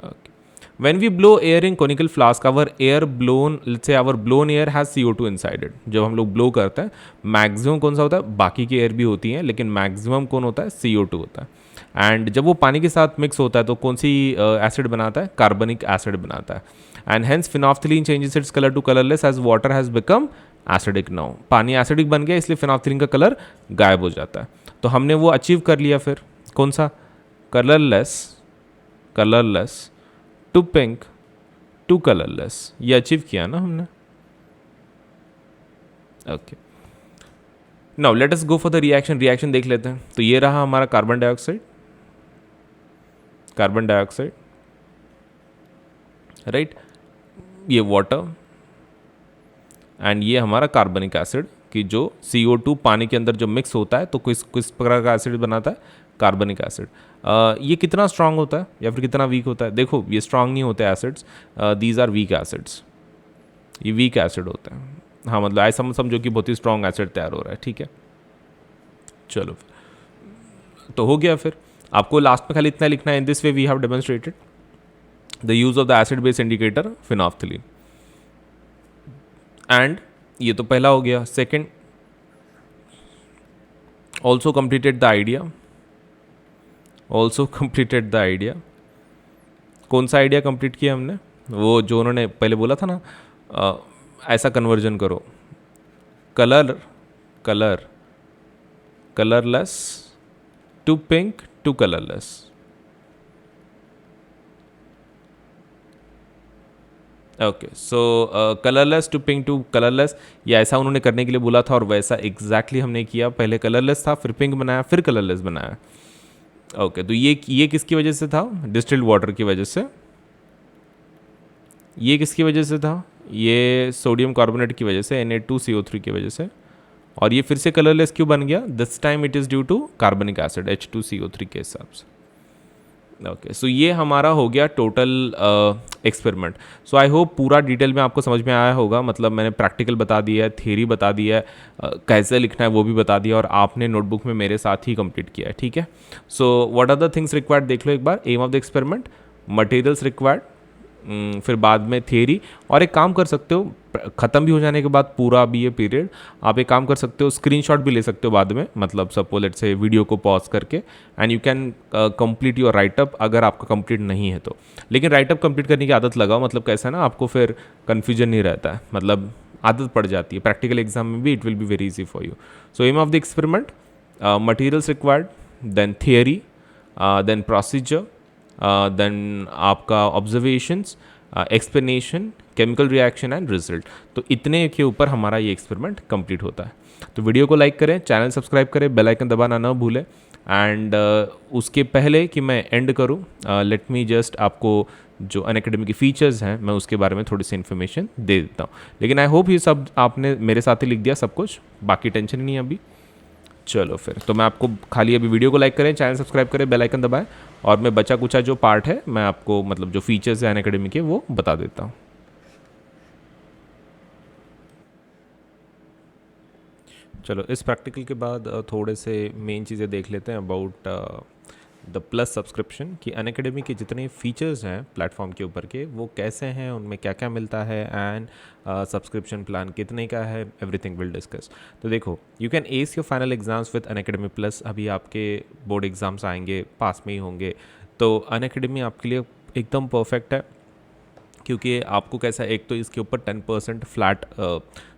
Okay. When we blow air in conical flask, our air blown, let's say our blown air has CO2 inside it. जब हम लोग blow करते हैं, मैक्सिमम कौन सा होता है? बाकी की एयर भी होती हैं, लेकिन मैक्सिमम कौन होता है? CO2 होता है. एंड जब वो पानी के साथ मिक्स होता है तो कौन सी एसिड बनाता है? कार्बनिक एसिड बनाता है. And hence phenolphthalein changes its colour to colourless as water has become acidic now. पानी एसिडिक बन गया, इसलिए फिनॉफ्थलीन का कलर गायब हो जाता है. तो हमने वो अचीव कर लिया. फिर कौन सा? Colourless to pink to colourless, ये अचीव किया ना हमने. Okay, now let us go for the reaction देख लेते हैं. तो ये रहा हमारा कार्बन डाइऑक्साइड, राइट, ये वाटर एंड ये हमारा कार्बनिक एसिड कि जो CO2 पानी के अंदर जो मिक्स होता है तो किस प्रकार का एसिड बनाता है? कार्बनिक एसिड. ये कितना स्ट्रांग होता है या फिर कितना वीक होता है? देखो, ये स्ट्रांग नहीं होते acids, these are weak acids. ये वीक एसिड होता है. हाँ, मतलब ऐसा समझो कि बहुत ही स्ट्रांग एसिड तैयार हो रहा है. ठीक है, चलो तो हो गया. फिर आपको लास्ट में खाली इतना लिखना है. In this way we have demonstrated the use of the acid base indicator phenolphthalein. And ये तो पहला हो गया. Second, also completed the idea. कौन सा आइडिया कंप्लीट किया हमने? वो जो उन्होंने पहले बोला था ना, ऐसा कन्वर्जन करो, colourless to pink to colourless. Okay, so colourless to pink to colourless, ये ऐसा उन्होंने करने के लिए बोला था और वैसा एग्जैक्टली हमने किया. पहले कलरलेस था, फिर पिंक बनाया, फिर कलरलेस बनाया. ओके, तो ये किसकी वजह से था? डिस्टिल्ड वाटर की वजह से. ये किसकी वजह से था? ये सोडियम कार्बोनेट की वजह से, Na2CO3 की वजह से. और ये फिर से कलरलेस क्यों बन गया? This time it is due to carbonic acid H2CO3 के हिसाब से. ओके, सो ये हमारा हो गया total experiment. So I hope पूरा डिटेल में आपको समझ में आया होगा. मतलब मैंने प्रैक्टिकल बता दिया है, थ्योरी बता दिया है, कैसे लिखना है वो भी बता दिया, और आपने नोटबुक में मेरे साथ ही कंप्लीट किया है. ठीक है, so what are the things required देख लो एक बार. Aim of the experiment, materials required, फिर बाद में थियरी. और एक काम कर सकते हो, ख़त्म भी हो जाने के बाद पूरा भी ये पीरियड, आप एक काम कर सकते हो, स्क्रीनशॉट भी ले सकते हो बाद में. मतलब सपोज लेट्स से वीडियो को पॉज करके and you can complete your write up अगर आपका कंप्लीट नहीं है तो. लेकिन राइटअप कंप्लीट करने की आदत लगाओ. मतलब कैसा है ना, आपको फिर कन्फ्यूजन नहीं रहता है, मतलब आदत पड़ जाती है. प्रैक्टिकल एग्जाम में भी it will be very easy for you. So aim of the experiment, materials required, then theory, then procedure, then आपका observations, explanation, chemical reaction and result. तो इतने के ऊपर हमारा ये एक्सपेरिमेंट कंप्लीट होता है. तो वीडियो को लाइक करें, चैनल सब्सक्राइब करें, बेल आइकन दबाना ना भूलें. एंड उसके पहले कि मैं एंड करूं, लेट मी जस्ट आपको जो अनअकैडमी की फीचर्स हैं मैं उसके बारे में थोड़ी सी इन्फॉर्मेशन दे देता हूँ. लेकिन आई होप ये सब आपने मेरे साथ ही लिख दिया सब कुछ, बाकी टेंशन ही नहीं अभी. चलो फिर तो मैं आपको खाली अभी वीडियो को लाइक करें, चैनल सब्सक्राइब करें, बेल आइकन दबाएं, और मैं बचा कुचा जो पार्ट है मैं आपको मतलब जो फीचर्स हैं अनअकैडमी के वो बता देता हूँ. चलो इस प्रैक्टिकल के बाद थोड़े से मेन चीज़ें देख लेते हैं अबाउट द प्लस सब्सक्रिप्शन, कि अनअकैडमी के जितने फीचर्स हैं प्लेटफॉर्म के ऊपर के वो कैसे हैं, उनमें क्या क्या मिलता है, एंड सब्सक्रिप्शन प्लान कितने का है, एवरीथिंग विल डिस्कस. तो देखो, you can S your final exams with Unacademy plus. अभी आपके बोर्ड एग्ज़ाम्स आएंगे, पास में ही होंगे, तो अनअकैडमी आपके लिए एकदम परफेक्ट है. क्योंकि आपको कैसा, एक तो इसके ऊपर 10% फ्लैट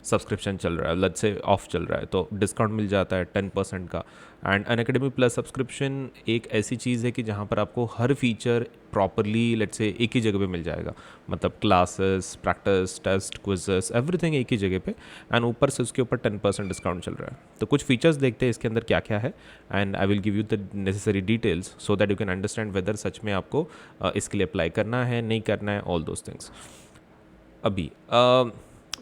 सब्सक्रिप्शन चल रहा है, लेट्स से ऑफ चल रहा है, तो डिस्काउंट मिल जाता है 10% का. एंड अनअकैडमी प्लस सब्सक्रिप्शन एक ऐसी चीज़ है कि जहाँ पर आपको हर फीचर प्रॉपरली लेट्स से एक ही जगह पे मिल जाएगा. मतलब classes, practice, test, quizzes, everything एक ही जगह पे, एंड ऊपर से उसके ऊपर 10% डिस्काउंट चल रहा है. तो कुछ फीचर्स देखते हैं इसके अंदर क्या क्या है, and I will give you the necessary details so that you can understand whether सच में आपको इसके लिए अप्लाई करना है, नहीं करना है, ऑल दोज थिंग्स. अभी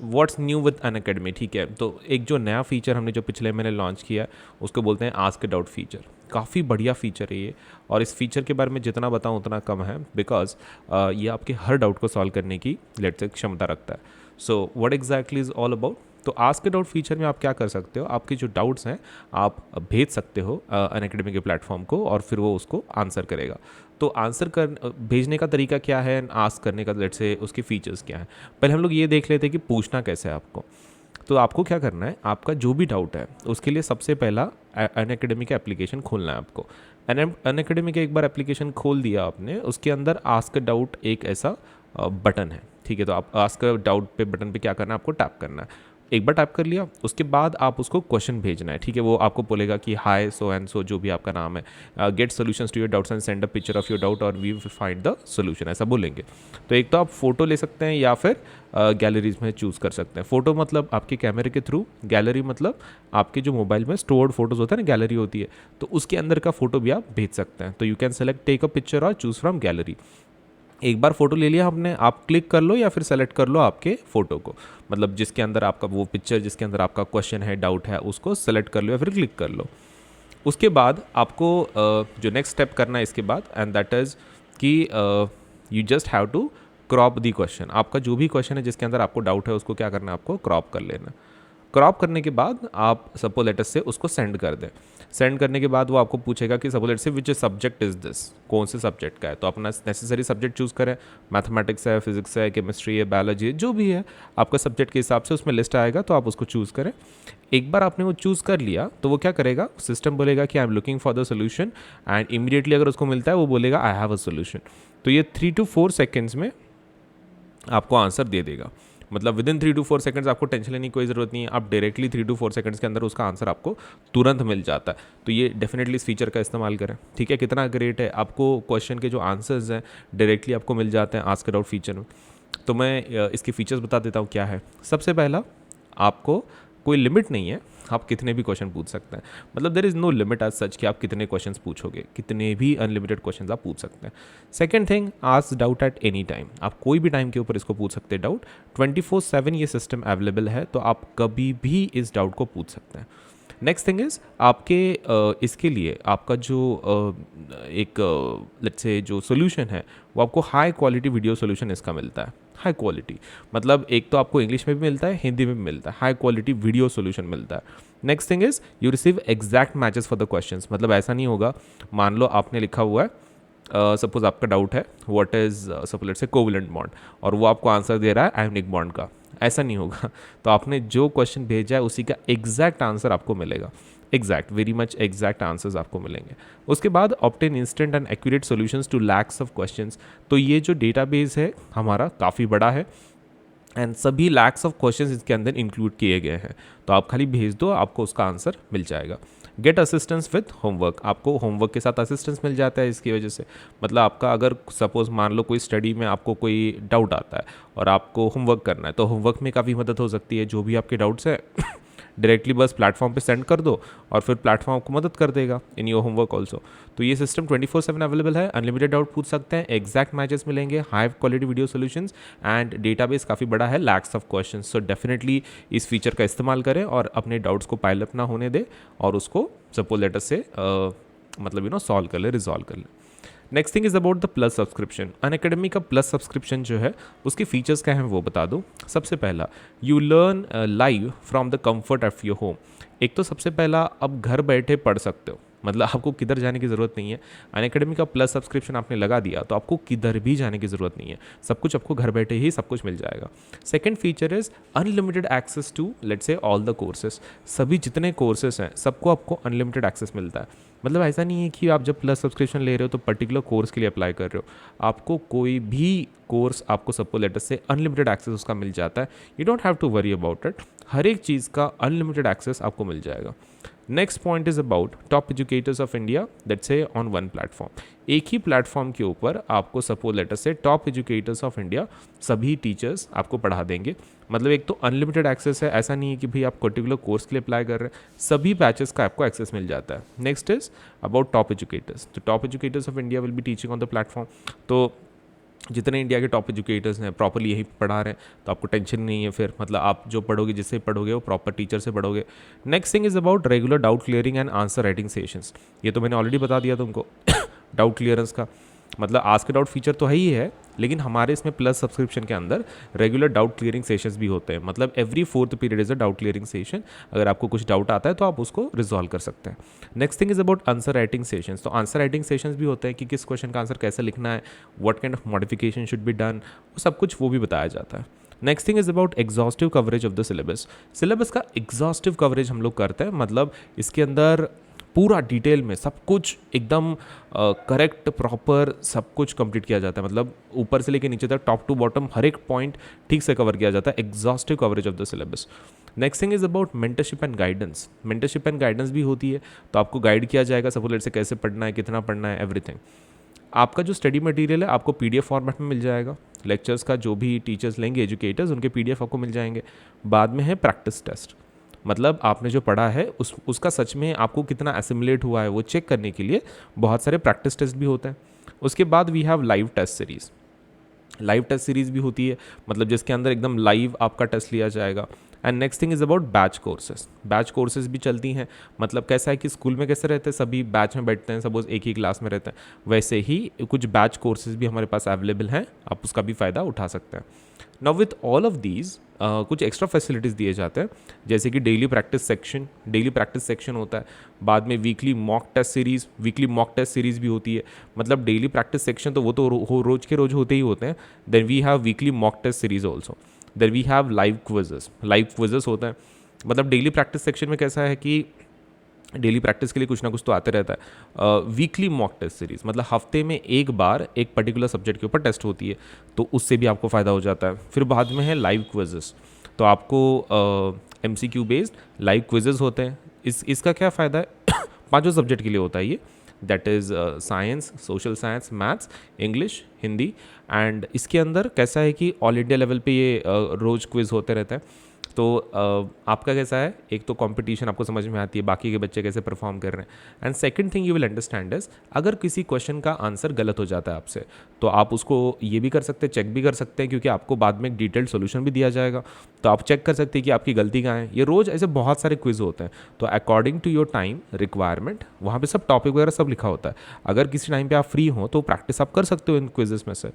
व्हाट्स न्यू विद अनअकैडमी. ठीक है, तो एक जो नया फीचर हमने जो पिछले महीने लॉन्च किया उसको बोलते हैं आस्क अ डाउट फीचर. काफ़ी बढ़िया फीचर है ये, और इस फीचर के बारे में जितना बताऊँ उतना कम है, बिकॉज ये आपके हर डाउट को सॉल्व करने की लेट्स से क्षमता रखता है. So what exactly is all about, तो आस्क अ डाउट फीचर में आप क्या कर सकते हो, आपके जो डाउट्स हैं आप भेज सकते हो अनअकैडमी के प्लेटफॉर्म को और फिर वो उसको आंसर करेगा। तो आंसर कर भेजने का तरीका क्या है, आस्क करने का लेट से उसके फीचर्स क्या है। पहले हम लोग ये देख लेते हैं कि पूछना कैसे है आपको। तो आपको क्या करना है, आपका जो भी डाउट है उसके लिए सबसे पहला अनअकैडमी का एप्लीकेशन खोलना है आपको। अनअकैडमी का एक बार एप्लीकेशन खोल दिया आपने, उसके अंदर आस्क अ डाउट एक ऐसा बटन है, ठीक है। तो आप आस्क अ डाउट पे बटन पे क्या करना है, आपको टैप करना है। एक बार टाइप कर लिया, उसके बाद आप उसको क्वेश्चन भेजना है, ठीक है। वो आपको बोलेगा कि हाय सो एंड सो, जो भी आपका नाम है, get solutions to your doubts and send a picture of your doubt और we will find the solution, ऐसा बोलेंगे। तो एक तो आप फोटो ले सकते हैं या फिर गैलरीज में चूज़ कर सकते हैं। फोटो मतलब आपके कैमरे के थ्रू, गैलरी मतलब आपके जो मोबाइल में स्टोर्ड फोटोज़ होता है ना, गैलरी होती है, तो उसके अंदर का फोटो भी आप भेज सकते हैं। तो you can select take a picture और चूज़ फ्रॉम गैलरी। एक बार फोटो ले लिया हमने, आप क्लिक कर लो या फिर सेलेक्ट कर लो आपके फ़ोटो को, मतलब जिसके अंदर आपका वो पिक्चर, जिसके अंदर आपका क्वेश्चन है, डाउट है, उसको सेलेक्ट कर लो या फिर क्लिक कर लो। उसके बाद आपको जो नेक्स्ट स्टेप करना है इसके बाद, एंड दैट इज़ कि you just have to crop the question. आपका जो भी क्वेश्चन है जिसके अंदर आपको डाउट है उसको क्या करना है, आपको क्रॉप कर लेना। क्रॉप करने के बाद आप सपोज लेटर से उसको सेंड कर दें। सेंड करने के बाद वो आपको पूछेगा कि सपोज लेटर से विच सब्जेक्ट इज़ दिस, कौन से सब्जेक्ट का है। तो अपना नेसेसरी सब्जेक्ट चूज़ करें, मैथमेटिक्स है, फिजिक्स है, केमिस्ट्री है, बायोलॉजी है, जो भी है आपका सब्जेक्ट के हिसाब से उसमें लिस्ट आएगा, तो आप उसको चूज़ करें। एक बार आपने वो चूज़ कर लिया तो वो क्या करेगा, सिस्टम बोलेगा कि I am looking for the solution, and immediately अगर उसको मिलता है वो बोलेगा आई हैव अ सोल्यूशन। तो ये 3 to 4 सेकेंड्स में आपको आंसर दे देगा। मतलब विद इन 3 to 4 सेकंड्स आपको टेंशन लेने की कोई ज़रूरत नहीं है, आप डायरेक्टली 3 to 4 सेकंड्स के अंदर उसका आंसर आपको तुरंत मिल जाता है। तो ये डेफिनेटली इस फीचर का इस्तेमाल करें, ठीक है। कितना ग्रेट है, आपको क्वेश्चन के जो आंसर्स हैं डायरेक्टली आपको मिल जाते हैं आस्क अ डाउट फीचर में। तो मैं इसके फीचर्स बता देता हूँ क्या है। सबसे पहला, आपको कोई लिमिट नहीं है, आप कितने भी क्वेश्चन पूछ सकते हैं। मतलब there is no limit as such कि आप कितने क्वेश्चंस पूछोगे, कितने भी अनलिमिटेड क्वेश्चंस आप पूछ सकते हैं। Second thing, ask doubt at any time, आप कोई भी टाइम के ऊपर इसको पूछ सकते हैं डाउट। 24/7 ये सिस्टम अवेलेबल है, तो आप कभी भी इस डाउट को पूछ सकते हैं। नेक्स्ट थिंग इज़, आपके इसके लिए आपका जो एक लेट्स से जो सोल्यूशन है वो आपको हाई क्वालिटी वीडियो सोल्यूशन इसका मिलता है। हाई क्वालिटी मतलब एक तो आपको इंग्लिश में भी मिलता है, हिंदी में भी मिलता है, हाई क्वालिटी वीडियो सोल्यूशन मिलता है। Next thing is, you receive exact matches for the questions. मतलब ऐसा नहीं होगा, मान लो आपने लिखा हुआ है, सपोज आपका डाउट है व्हाट इज़ सपोज लेट्स से कोवेलेंट बॉन्ड, और वो आपको आंसर दे रहा है आयोनिक बॉन्ड का, ऐसा नहीं होगा। तो आपने जो क्वेश्चन भेजा है उसी का एग्जैक्ट आंसर आपको मिलेगा, exact, very much exact answers आपको मिलेंगे। उसके बाद obtain instant and accurate solutions to lakhs of questions. तो ये जो डेटाबेस है हमारा काफ़ी बड़ा है, एंड सभी लैक्स ऑफ क्वेश्चंस इसके अंदर इंक्लूड किए गए हैं। तो आप खाली भेज दो, आपको उसका आंसर मिल जाएगा। गेट असिस्टेंस विथ होमवर्क, आपको होमवर्क के साथ असिस्टेंस मिल जाता है इसकी वजह से। मतलब आपका अगर सपोज मान लो कोई स्टडी में आपको कोई डाउट आता है और आपको होमवर्क करना है, तो होमवर्क में काफ़ी मदद हो सकती है। जो भी आपके डाउट्स हैं डायरेक्टली बस प्लेटफॉर्म पे सेंड कर दो और फिर प्लेटफॉर्म आपको मदद कर देगा इन योर होमवर्क ऑल्सो। तो ये सिस्टम 24/7 अवेलेबल है, अनलिमिटेड डाउट पूछ सकते हैं, एग्जैक्ट मैचेस मिलेंगे, high quality video solutions, and database काफ़ी बड़ा है, lakhs of questions. So definitely इस फीचर का इस्तेमाल करें और अपने डाउट्स को पाइल अप ना होने दें और उसको सपोज लेटर से मतलब सॉल्व कर ले, रिजॉल्व कर ले। Next thing is about the plus subscription. Unacademy का प्लस सब्सक्रिप्शन जो है उसके फीचर्स क्या हैं वो बता दूँ। सबसे पहला, you learn live from the comfort of your home. एक तो सबसे पहला, अब घर बैठे पढ़ सकते हो, मतलब आपको किधर जाने की ज़रूरत नहीं है। अनअकैडमी का प्लस सब्सक्रिप्शन आपने लगा दिया तो आपको किधर भी जाने की ज़रूरत नहीं है, सब कुछ आपको घर बैठे ही सब कुछ मिल जाएगा। Second feature is unlimited access to let's say all the courses. सभी जितने कोर्सेज हैं सबको आपको अनलिमिटेड एक्सेस मिलता है। मतलब ऐसा नहीं है कि आप जब प्लस सब्सक्रिप्शन ले रहे हो तो पर्टिकुलर कोर्स के लिए अप्लाई कर रहे हो, आपको कोई भी कोर्स आपको suppose let's say unlimited access उसका मिल जाता है। You don't have to worry about it, हर एक चीज़ का अनलिमिटेड एक्सेस आपको मिल जाएगा। Next point is about top educators of India that say on one platform. एक ही प्लेटफॉर्म के ऊपर आपको suppose let's say top educators of India सभी टीचर्स आपको पढ़ा देंगे। मतलब एक तो अनलिमिटेड एक्सेस है, ऐसा नहीं है कि भाई आप पर्टिकुलर कोर्स के लिए अप्लाई कर रहे हैं, सभी बैचेस का आपको एक्सेस मिल जाता है। Next is about top educators. तो top educators of India will be teaching on the platform. तो जितने इंडिया के टॉप एजुकेटर्स हैं प्रॉपरली यही पढ़ा रहे हैं, तो आपको टेंशन नहीं है फिर। मतलब आप जो पढ़ोगे, जिससे पढ़ोगे वो प्रॉपर टीचर से पढ़ोगे। Next thing is about regular doubt clearing and answer writing sessions. ये तो मैंने ऑलरेडी बता दिया तुमको डाउट क्लियरेंस का। मतलब आस्क डाउट फीचर तो है ही है, लेकिन हमारे इसमें प्लस सब्सक्रिप्शन के अंदर रेगुलर डाउट क्लियरिंग सेशंस भी होते हैं। मतलब every 4th period is a doubt clearing session. अगर आपको कुछ डाउट आता है तो आप उसको रिजॉल्व कर सकते हैं। Next thing is about answer writing sessions. तो आंसर राइटिंग सेशंस भी होते हैं कि किस क्वेश्चन का आंसर कैसे लिखना है, what kind of modification should be done, वो सब कुछ वो भी बताया जाता है। Next thing is about exhaustive coverage of the syllabus. Syllabus का एग्जॉस्टिव कवरेज हम लोग करते हैं, मतलब इसके अंदर पूरा डिटेल में सब कुछ एकदम करेक्ट प्रॉपर सब कुछ कंप्लीट किया जाता है। मतलब ऊपर से लेकर नीचे तक टॉप टू बॉटम हर एक पॉइंट ठीक से कवर किया जाता है। Exhaustive coverage of the syllabus. Next thing is about mentorship and guidance. Mentorship and guidance भी होती है, तो आपको गाइड किया जाएगा सपोज लेट से कैसे पढ़ना है, कितना पढ़ना है, एवरीथिंग। आपका जो स्टडी मटेरियल है आपको PDF फॉर्मेट में मिल जाएगा। लेक्चर्स का जो भी टीचर्स लेंगे, एजुकेटर्स, उनके PDF आपको मिल जाएंगे। बाद में है प्रैक्टिस टेस्ट, मतलब आपने जो पढ़ा है उसका सच में आपको कितना एसिमुलेट हुआ है वो चेक करने के लिए बहुत सारे प्रैक्टिस टेस्ट भी होते हैं। उसके बाद we have live test series. Live test series भी होती है, मतलब जिसके अंदर एकदम लाइव आपका टेस्ट लिया जाएगा। And next thing is about batch courses. Batch courses भी चलती हैं, मतलब कैसा है कि स्कूल में कैसे रहते हैं, सभी बैच में बैठते हैं, सपोज एक ही क्लास में रहते हैं, वैसे ही कुछ बैच कोर्सेज भी हमारे पास अवेलेबल हैं, आप उसका भी फ़ायदा उठा सकते हैं। Now with all of these कुछ एक्स्ट्रा फैसिलिटीज़ दिए जाते हैं, जैसे कि डेली प्रैक्टिस सेक्शन होता है। बाद में वीकली मॉक टेस्ट सीरीज़ भी होती है। मतलब डेली प्रैक्टिस सेक्शन तो वो तो रोज़ के रोज़ होते ही होते हैं। Then we have weekly mock test series also. Then we have live quizzes होता है। मतलब डेली प्रैक्टिस सेक्शन में कैसा है कि डेली प्रैक्टिस के लिए कुछ ना कुछ तो आते रहता है। वीकली मॉक टेस्ट सीरीज़, मतलब हफ्ते में एक बार एक पर्टिकुलर सब्जेक्ट के ऊपर टेस्ट होती है, तो उससे भी आपको फ़ायदा हो जाता है। फिर बाद में है लाइव क्विजेस, तो आपको MCQ बेस्ड लाइव क्विजेस होते हैं। इसका क्या फ़ायदा है 5 सब्जेक्ट के लिए होता है ये, that is science, social science, maths, English, Hindi. And इसके अंदर कैसा है कि ऑल इंडिया लेवल पे ये रोज़ क्विज़ होते रहते हैं। तो आपका कैसा है, एक तो कंपटीशन आपको समझ में आती है बाकी के बच्चे कैसे परफॉर्म कर रहे हैं। And second thing you will understand is, अगर किसी क्वेश्चन का आंसर गलत हो जाता है आपसे, तो आप उसको ये भी कर सकते हैं, चेक भी कर सकते हैं, क्योंकि आपको बाद में एक डिटेल्ड सोल्यूशन भी दिया जाएगा, तो आप चेक कर सकते हैं कि आपकी गलती कहाँ है। ये रोज़ ऐसे बहुत सारे क्विज होते हैं, तो according to your time requirement वहाँ पे सब टॉपिक वगैरह सब लिखा होता है। अगर किसी टाइम पे आप फ्री हो तो प्रैक्टिस आप कर सकते हो इन क्विजेस में से।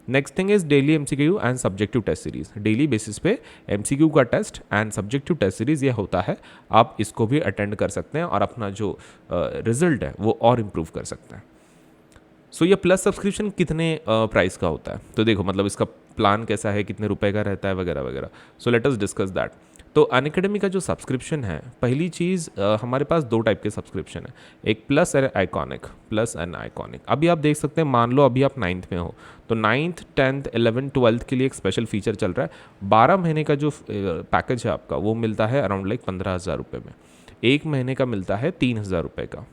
Next thing is daily MCQ and subjective test series. Daily basis पे MCQ का test and subjective test series ये होता है, आप इसको भी अटेंड कर सकते हैं और अपना जो रिजल्ट है वो और इम्प्रूव कर सकते हैं। सो ये प्लस सब्सक्रिप्शन कितने प्राइस का होता है, तो देखो मतलब इसका प्लान कैसा है, कितने रुपए का रहता है वगैरह वगैरह। So let us discuss that. तो अनअकैडमी का जो सब्सक्रिप्शन है, पहली चीज़ हमारे पास 2 टाइप के सब्सक्रिप्शन है, एक प्लस एंड आइकॉनिक। अभी आप देख सकते हैं, मान लो अभी आप 9th में हो, तो 9th 10th 11th 12th के लिए एक स्पेशल फीचर चल रहा है। 12 महीने का जो पैकेज है आपका वो मिलता है अराउंड लाइक 15,000 रुपये में। 1 महीने का मिलता है 3,000 रुपये का।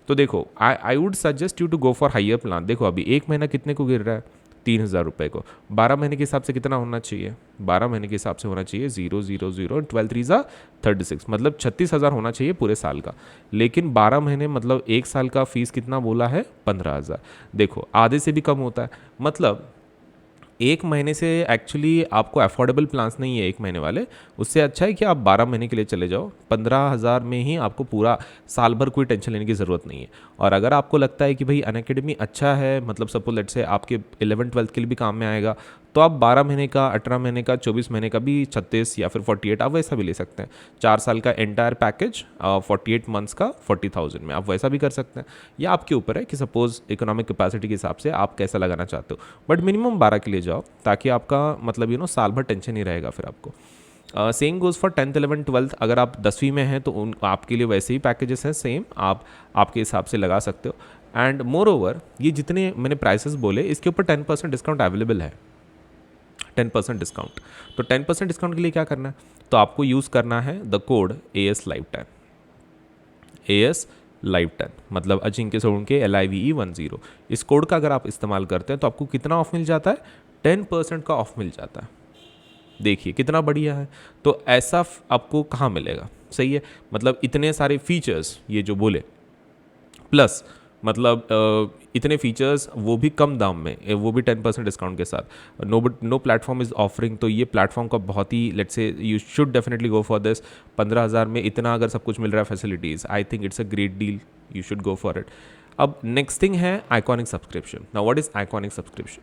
तो देखो I would suggest you to go for higher plan. देखो अभी 1 महीना कितने को गिर रहा है, 3,000 रुपये को। 12 महीने के हिसाब से कितना होना चाहिए, 12 महीने के हिसाब से होना चाहिए 0 0 0 12 3 36, मतलब 36,000 होना चाहिए पूरे साल का। लेकिन 12 महीने मतलब 1 साल का फीस कितना बोला है, 15,000। देखो आधे से भी कम होता है। मतलब 1 महीने से एक्चुअली आपको अफोर्डेबल प्लान्स नहीं है 1 महीने वाले, उससे अच्छा है कि आप 12 महीने के लिए चले जाओ। 15,000 में ही आपको पूरा साल भर कोई टेंशन लेने की ज़रूरत नहीं है। और अगर आपको लगता है कि भाई अनअकैडमी अच्छा है, मतलब सपोज लेट से आपके 11th 12th के लिए भी काम में आएगा, तो आप 12 महीने का, 18 महीने का, 24 महीने का भी 36 या फिर 48 आप वैसा भी ले सकते हैं। 4 साल का एंटायर पैकेज 48 मंथ्स का 40,000 में आप वैसा भी कर सकते हैं। या आपके ऊपर है कि सपोज इकोनॉमिक कैपेसिटी के हिसाब से आप कैसा लगाना चाहते हो, बट मिनिमम 12 के लिए जाओ, ताकि आपका मतलब साल भर टेंशन नहीं रहेगा फिर आपको। Same goes for 10th 11th 12th। अगर आप 10वीं में हैं तो आपके लिए वैसे ही पैकेजेस हैं सेम, आप आपके हिसाब से लगा सकते हो। एंड मोर ओवर ये जितने मैंने प्राइसेस बोले, इसके ऊपर 10% डिस्काउंट अवेलेबल है, 10% डिस्काउंट। तो 10% डिस्काउंट के लिए क्या करना है, तो आपको यूज़ करना है the code AS Live10। AS Live10 मतलब अजिंक्य सोलंकी LIVE10। इस कोड का अगर आप इस्तेमाल करते हैं तो आपको कितना ऑफ मिल जाता है, 10% का ऑफ मिल जाता है। देखिए कितना बढ़िया है। तो ऐसा आपको कहाँ मिलेगा, सही है, मतलब इतने सारे फीचर्स ये जो बोले, प्लस मतलब इतने फीचर्स वो भी कम दाम में, वो भी 10% डिस्काउंट के साथ। नो प्लेटफॉर्म इज़ ऑफरिंग, तो ये प्लेटफॉर्म का बहुत ही let's say you should definitely go for this. 15,000 में इतना अगर सब कुछ मिल रहा है facilities, I think it's a great deal, you should go for it. अब नेक्स्ट थिंग है iconic subscription. Now what is iconic subscription?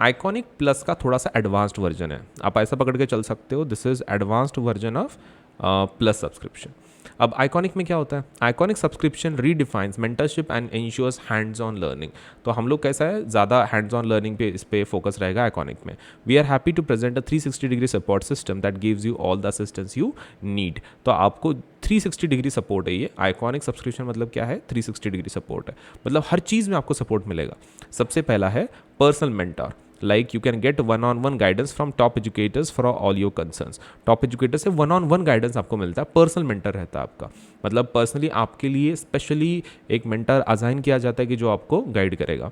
Iconic plus का थोड़ा सा एडवांस्ड वर्जन है, आप ऐसा पकड़ के चल सकते हो, this is advanced version of plus subscription. अब आइकॉनिक में क्या होता है? Iconic subscription redefines mentorship and ensures hands on learning. तो हम लोग कैसा है, ज़्यादा हैंड्स ऑन लर्निंग पे इस पे फोकस रहेगा आइकॉनिक में. We are happy to present a 360 degree support system that gives you all the assistance you need. तो आपको 360 डिग्री सपोर्ट है ये. आइकॉनिक सब्सक्रिप्शन मतलब क्या है? 360 डिग्री सपोर्ट है, मतलब हर चीज़ में आपको सपोर्ट मिलेगा. सबसे पहला है personal mentor. Like you can get one-on-one guidance from top educators for all your concerns. Top educator से one-on-one गाइडेंस आपको मिलता है. पर्सनल मेंटर रहता है आपका, मतलब पर्सनली आपके लिए स्पेशली एक मेंटर असाइन किया जाता है कि जो आपको गाइड करेगा.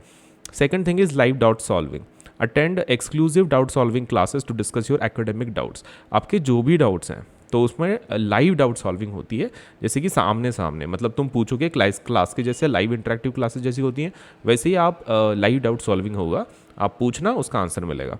Second thing is live doubt solving. Attend exclusive doubt solving classes to discuss your academic doubts. आपके जो भी डाउट्स हैं तो उसमें लाइव डाउट सॉल्विंग होती है, जैसे कि सामने सामने, मतलब तुम पूछोगे क्लास के जैसे लाइव इंटरेक्टिव क्लासेस जैसी होती हैं, वैसे ही आप लाइव डाउट सॉल्विंग होगा, आप पूछना उसका आंसर मिलेगा.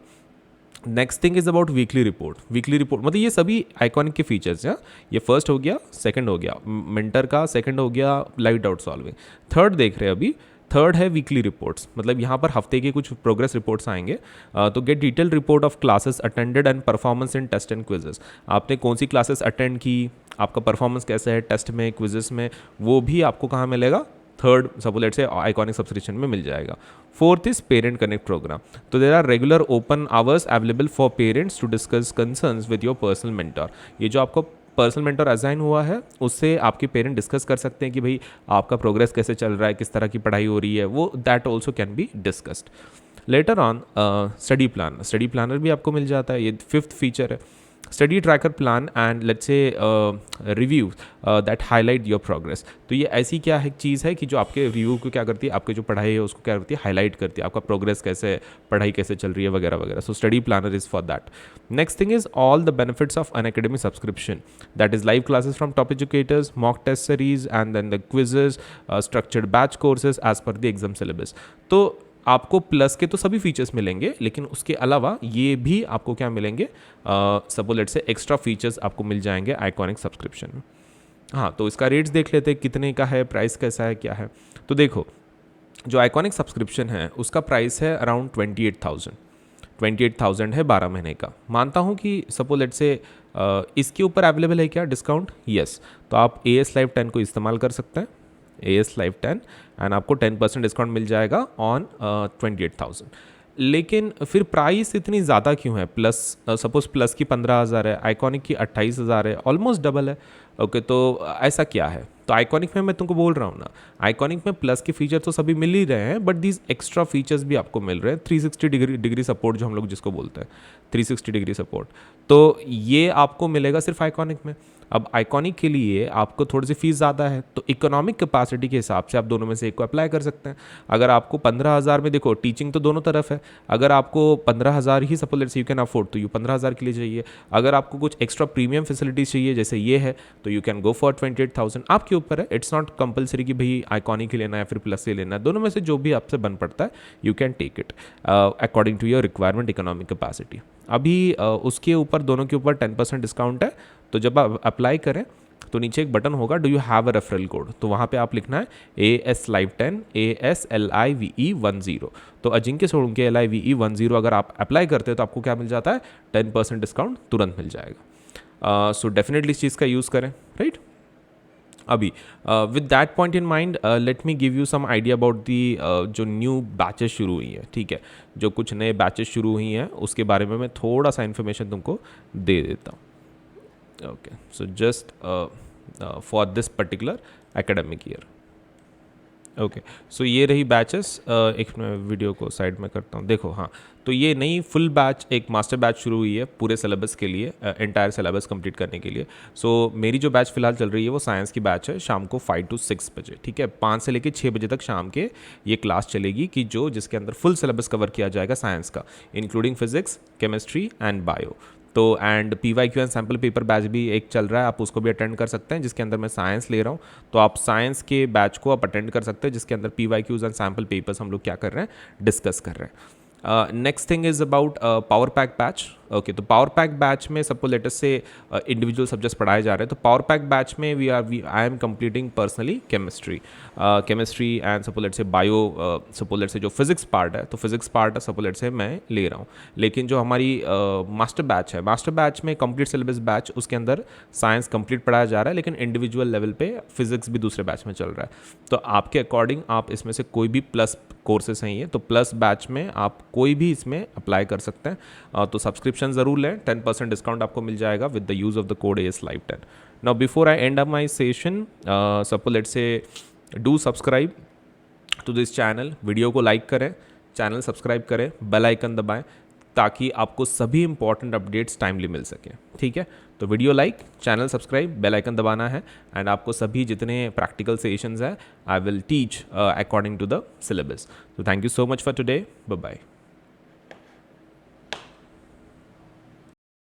Next thing is about weekly report. Weekly report मतलब ये सभी आइकॉनिक के फीचर्स हैं. ये फर्स्ट हो गया, सेकंड हो गया मेंटर का, सेकंड हो गया लाइव डाउट सॉल्विंग, थर्ड देख रहे हैं अभी. थर्ड है वीकली रिपोर्ट्स, मतलब यहाँ पर हफ्ते के कुछ प्रोग्रेस रिपोर्ट्स आएंगे. तो get detail report of classes attended and performance in test and quizzes. आपने कौन सी क्लासेस अटेंड की, आपका परफॉर्मेंस कैसा है टेस्ट में, क्विजेस में, वो भी आपको कहाँ मिलेगा? थर्ड सपोलेट से आइकॉनिक सब्सक्रिप्शन में मिल जाएगा. Fourth is parent connect program. तो there are regular open hours available for parents to discuss concerns with your personal mentor. ये जो आपको पर्सनल मेंटर असाइन हुआ है उससे आपके पेरेंट डिस्कस कर सकते हैं कि भाई आपका प्रोग्रेस कैसे चल रहा है, किस तरह की पढ़ाई हो रही है, वो that also can be discussed. Later on study plan. Study planner भी आपको मिल जाता है, ये फिफ्थ फीचर है. Study tracker plan and let's say review that highlight your progress. तो ये ऐसी क्या है चीज़ है कि जो आपके रिव्यू को क्या करती है, आपके जो पढ़ाई है उसको क्या करती है, हाईलाइट करती है, आपका प्रोग्रेस कैसे है, पढ़ाई कैसे चल रही है वगैरह वगैरह. So study planner is for that. Next thing is all the benefits of an academic subscription, that is live classes from top educators, mock test series and then the quizzes, structured batch courses as per the exam syllabus. तो आपको plus के तो सभी features मिलेंगे, लेकिन उसके अलावा ये भी आपको क्या मिलेंगे, सपोज लेट से एक्स्ट्रा फीचर्स आपको मिल जाएंगे आइकॉनिक सब्सक्रिप्शन में. हाँ, तो इसका रेट्स देख लेते हैं, कितने का है, प्राइस कैसा है, क्या है. तो देखो, जो आइकॉनिक सब्सक्रिप्शन है उसका प्राइस है अराउंड 28,000 है 12 महीने का. मानता हूँ कि सपोज लेट से इसके ऊपर अवेलेबल है क्या डिस्काउंट? यस. तो आप AS Live 10 को इस्तेमाल कर सकते हैं, AS Live 10, एंड आपको 10% डिस्काउंट मिल जाएगा ऑन 28,000. लेकिन फिर प्राइस इतनी ज़्यादा क्यों है? प्लस सपोज प्लस की 15,000 है, आइकॉनिक की 28,000 है, ऑलमोस्ट डबल है. ओके, तो ऐसा क्या है? तो आइकॉनिक में मैं तुमको बोल रहा हूँ ना, आइकॉनिक में प्लस के फीचर तो सभी मिल ही रहे हैं, बट दीज एक्स्ट्रा फीचर्स भी आपको मिल रहे हैं. 360 डिग्री सपोर्ट जो हम लोग जिसको बोलते हैं, 360 डिग्री सपोर्ट, तो ये आपको मिलेगा सिर्फ आइकॉनिक में. अब आइकॉनिक के लिए आपको थोड़ी सी फीस ज़्यादा है, तो इकोनॉमिक कैपेसिटी के हिसाब से आप दोनों में से एक को अप्लाई कर सकते हैं. अगर आपको 15,000 में, देखो टीचिंग तो दोनों तरफ है, अगर आपको 15,000 ही suppose let's you can afford, तो यू 15,000 के लिए चाहिए. अगर आपको कुछ एक्स्ट्रा प्रीमियम फैसिलिटीज़ चाहिए जैसे ये है, तो यू कैन गो फॉर 28,000. आपके ऊपर है, इट्स नॉट कंपलसरी कि भाई आइकॉनिक ही लेना है फिर प्लस ही लेना है. दोनों में से जो भी आपसे बन पड़ता है you can take it according to your requirement, economic capacity. अभी उसके ऊपर दोनों के ऊपर 10% डिस्काउंट है. तो जब आप अप्लाई करें तो नीचे एक बटन होगा, do you have a referral code, तो वहाँ पे आप लिखना है AS Live 10 ASLIVE10. तो अजिंक्य सोलंकी LIVE10 अगर आप अप्लाई करते हैं तो आपको क्या मिल जाता है, 10% डिस्काउंट तुरंत मिल जाएगा. सो डेफिनेटली इस चीज़ का यूज़ करें, राइट. अभी with that point in mind let me give you some idea about the जो न्यू बैचेस शुरू हुई हैं. ठीक है, जो कुछ नए बैचेस शुरू हुई हैं उसके बारे में मैं थोड़ा सा इन्फॉर्मेशन तुमको दे देता हूँ. Okay, so just for this particular academic year. Okay, so ये रही बैचेस. एक मैं वीडियो को साइड में करता हूँ. देखो, हाँ, तो ये नई फुल बैच, एक मास्टर बैच शुरू हुई है पूरे सिलेबस के लिए, एंटायर सिलेबस कंप्लीट करने के लिए. सो मेरी जो बैच फिलहाल चल रही है वो साइंस की बैच है, शाम को 5 to 6 बजे. ठीक है, 5 से लेकर 6 बजे तक शाम के ये क्लास चलेगी कि जिसके अंदर फुल सिलेबस कवर किया जाएगा साइंस का, including physics, chemistry and bio. तो and PYQ and sample paper batch भी एक चल रहा है, आप उसको भी अटेंड कर सकते हैं, जिसके अंदर मैं साइंस ले रहा हूँ. तो आप साइंस के बैच को आप अटेंड कर सकते हैं, जिसके अंदर PYQs एंड सैम्पल पेपर्स हम लोग क्या कर रहे हैं, डिस्कस कर रहे हैं. Next thing is about power pack batch. Okay, तो पावर पैक बैच में सबको लेटेस्ट से इंडिविजुअल सब्जेक्ट्स पढ़ाए जा रहे हैं. तो पावर पैक बैच में I am completing personally chemistry and suppose let से बायो, सपोज लेट से जो फिजिक्स पार्ट है, तो फिजिक्स पार्ट सपोज लेट से मैं ले रहा हूँ. लेकिन जो हमारी मास्टर बैच है, मास्टर बैच में कंप्लीट सिलेबस बैच, उसके अंदर साइंस कंप्लीट पढ़ाया जा रहा है, लेकिन इंडिविजुअल लेवल पे फिजिक्स भी दूसरे बैच में चल रहा है. तो आपके अकॉर्डिंग आप इसमें से कोई भी प्लस कोर्सेस हैं ये, तो प्लस बैच में आप कोई भी इसमें अप्लाई कर सकते हैं. तो सब्सक्रिप्शन ज़रूर लें, 10% डिस्काउंट आपको मिल जाएगा with the use of the code ASLive10. Now before I end up my session, suppose let say do subscribe to this channel. Video को लाइक करें, चैनल सब्सक्राइब करें, बेल आइकन दबाएं, ताकि आपको सभी इंपॉर्टेंट अपडेट्स टाइमली मिल सकें. ठीक है, तो video like, channel subscribe, bell icon दबाना है. एंड आपको सभी जितने प्रैक्टिकल सेशंस हैं, I will teach according to the syllabus. तो thank you so much for today. Bye bye.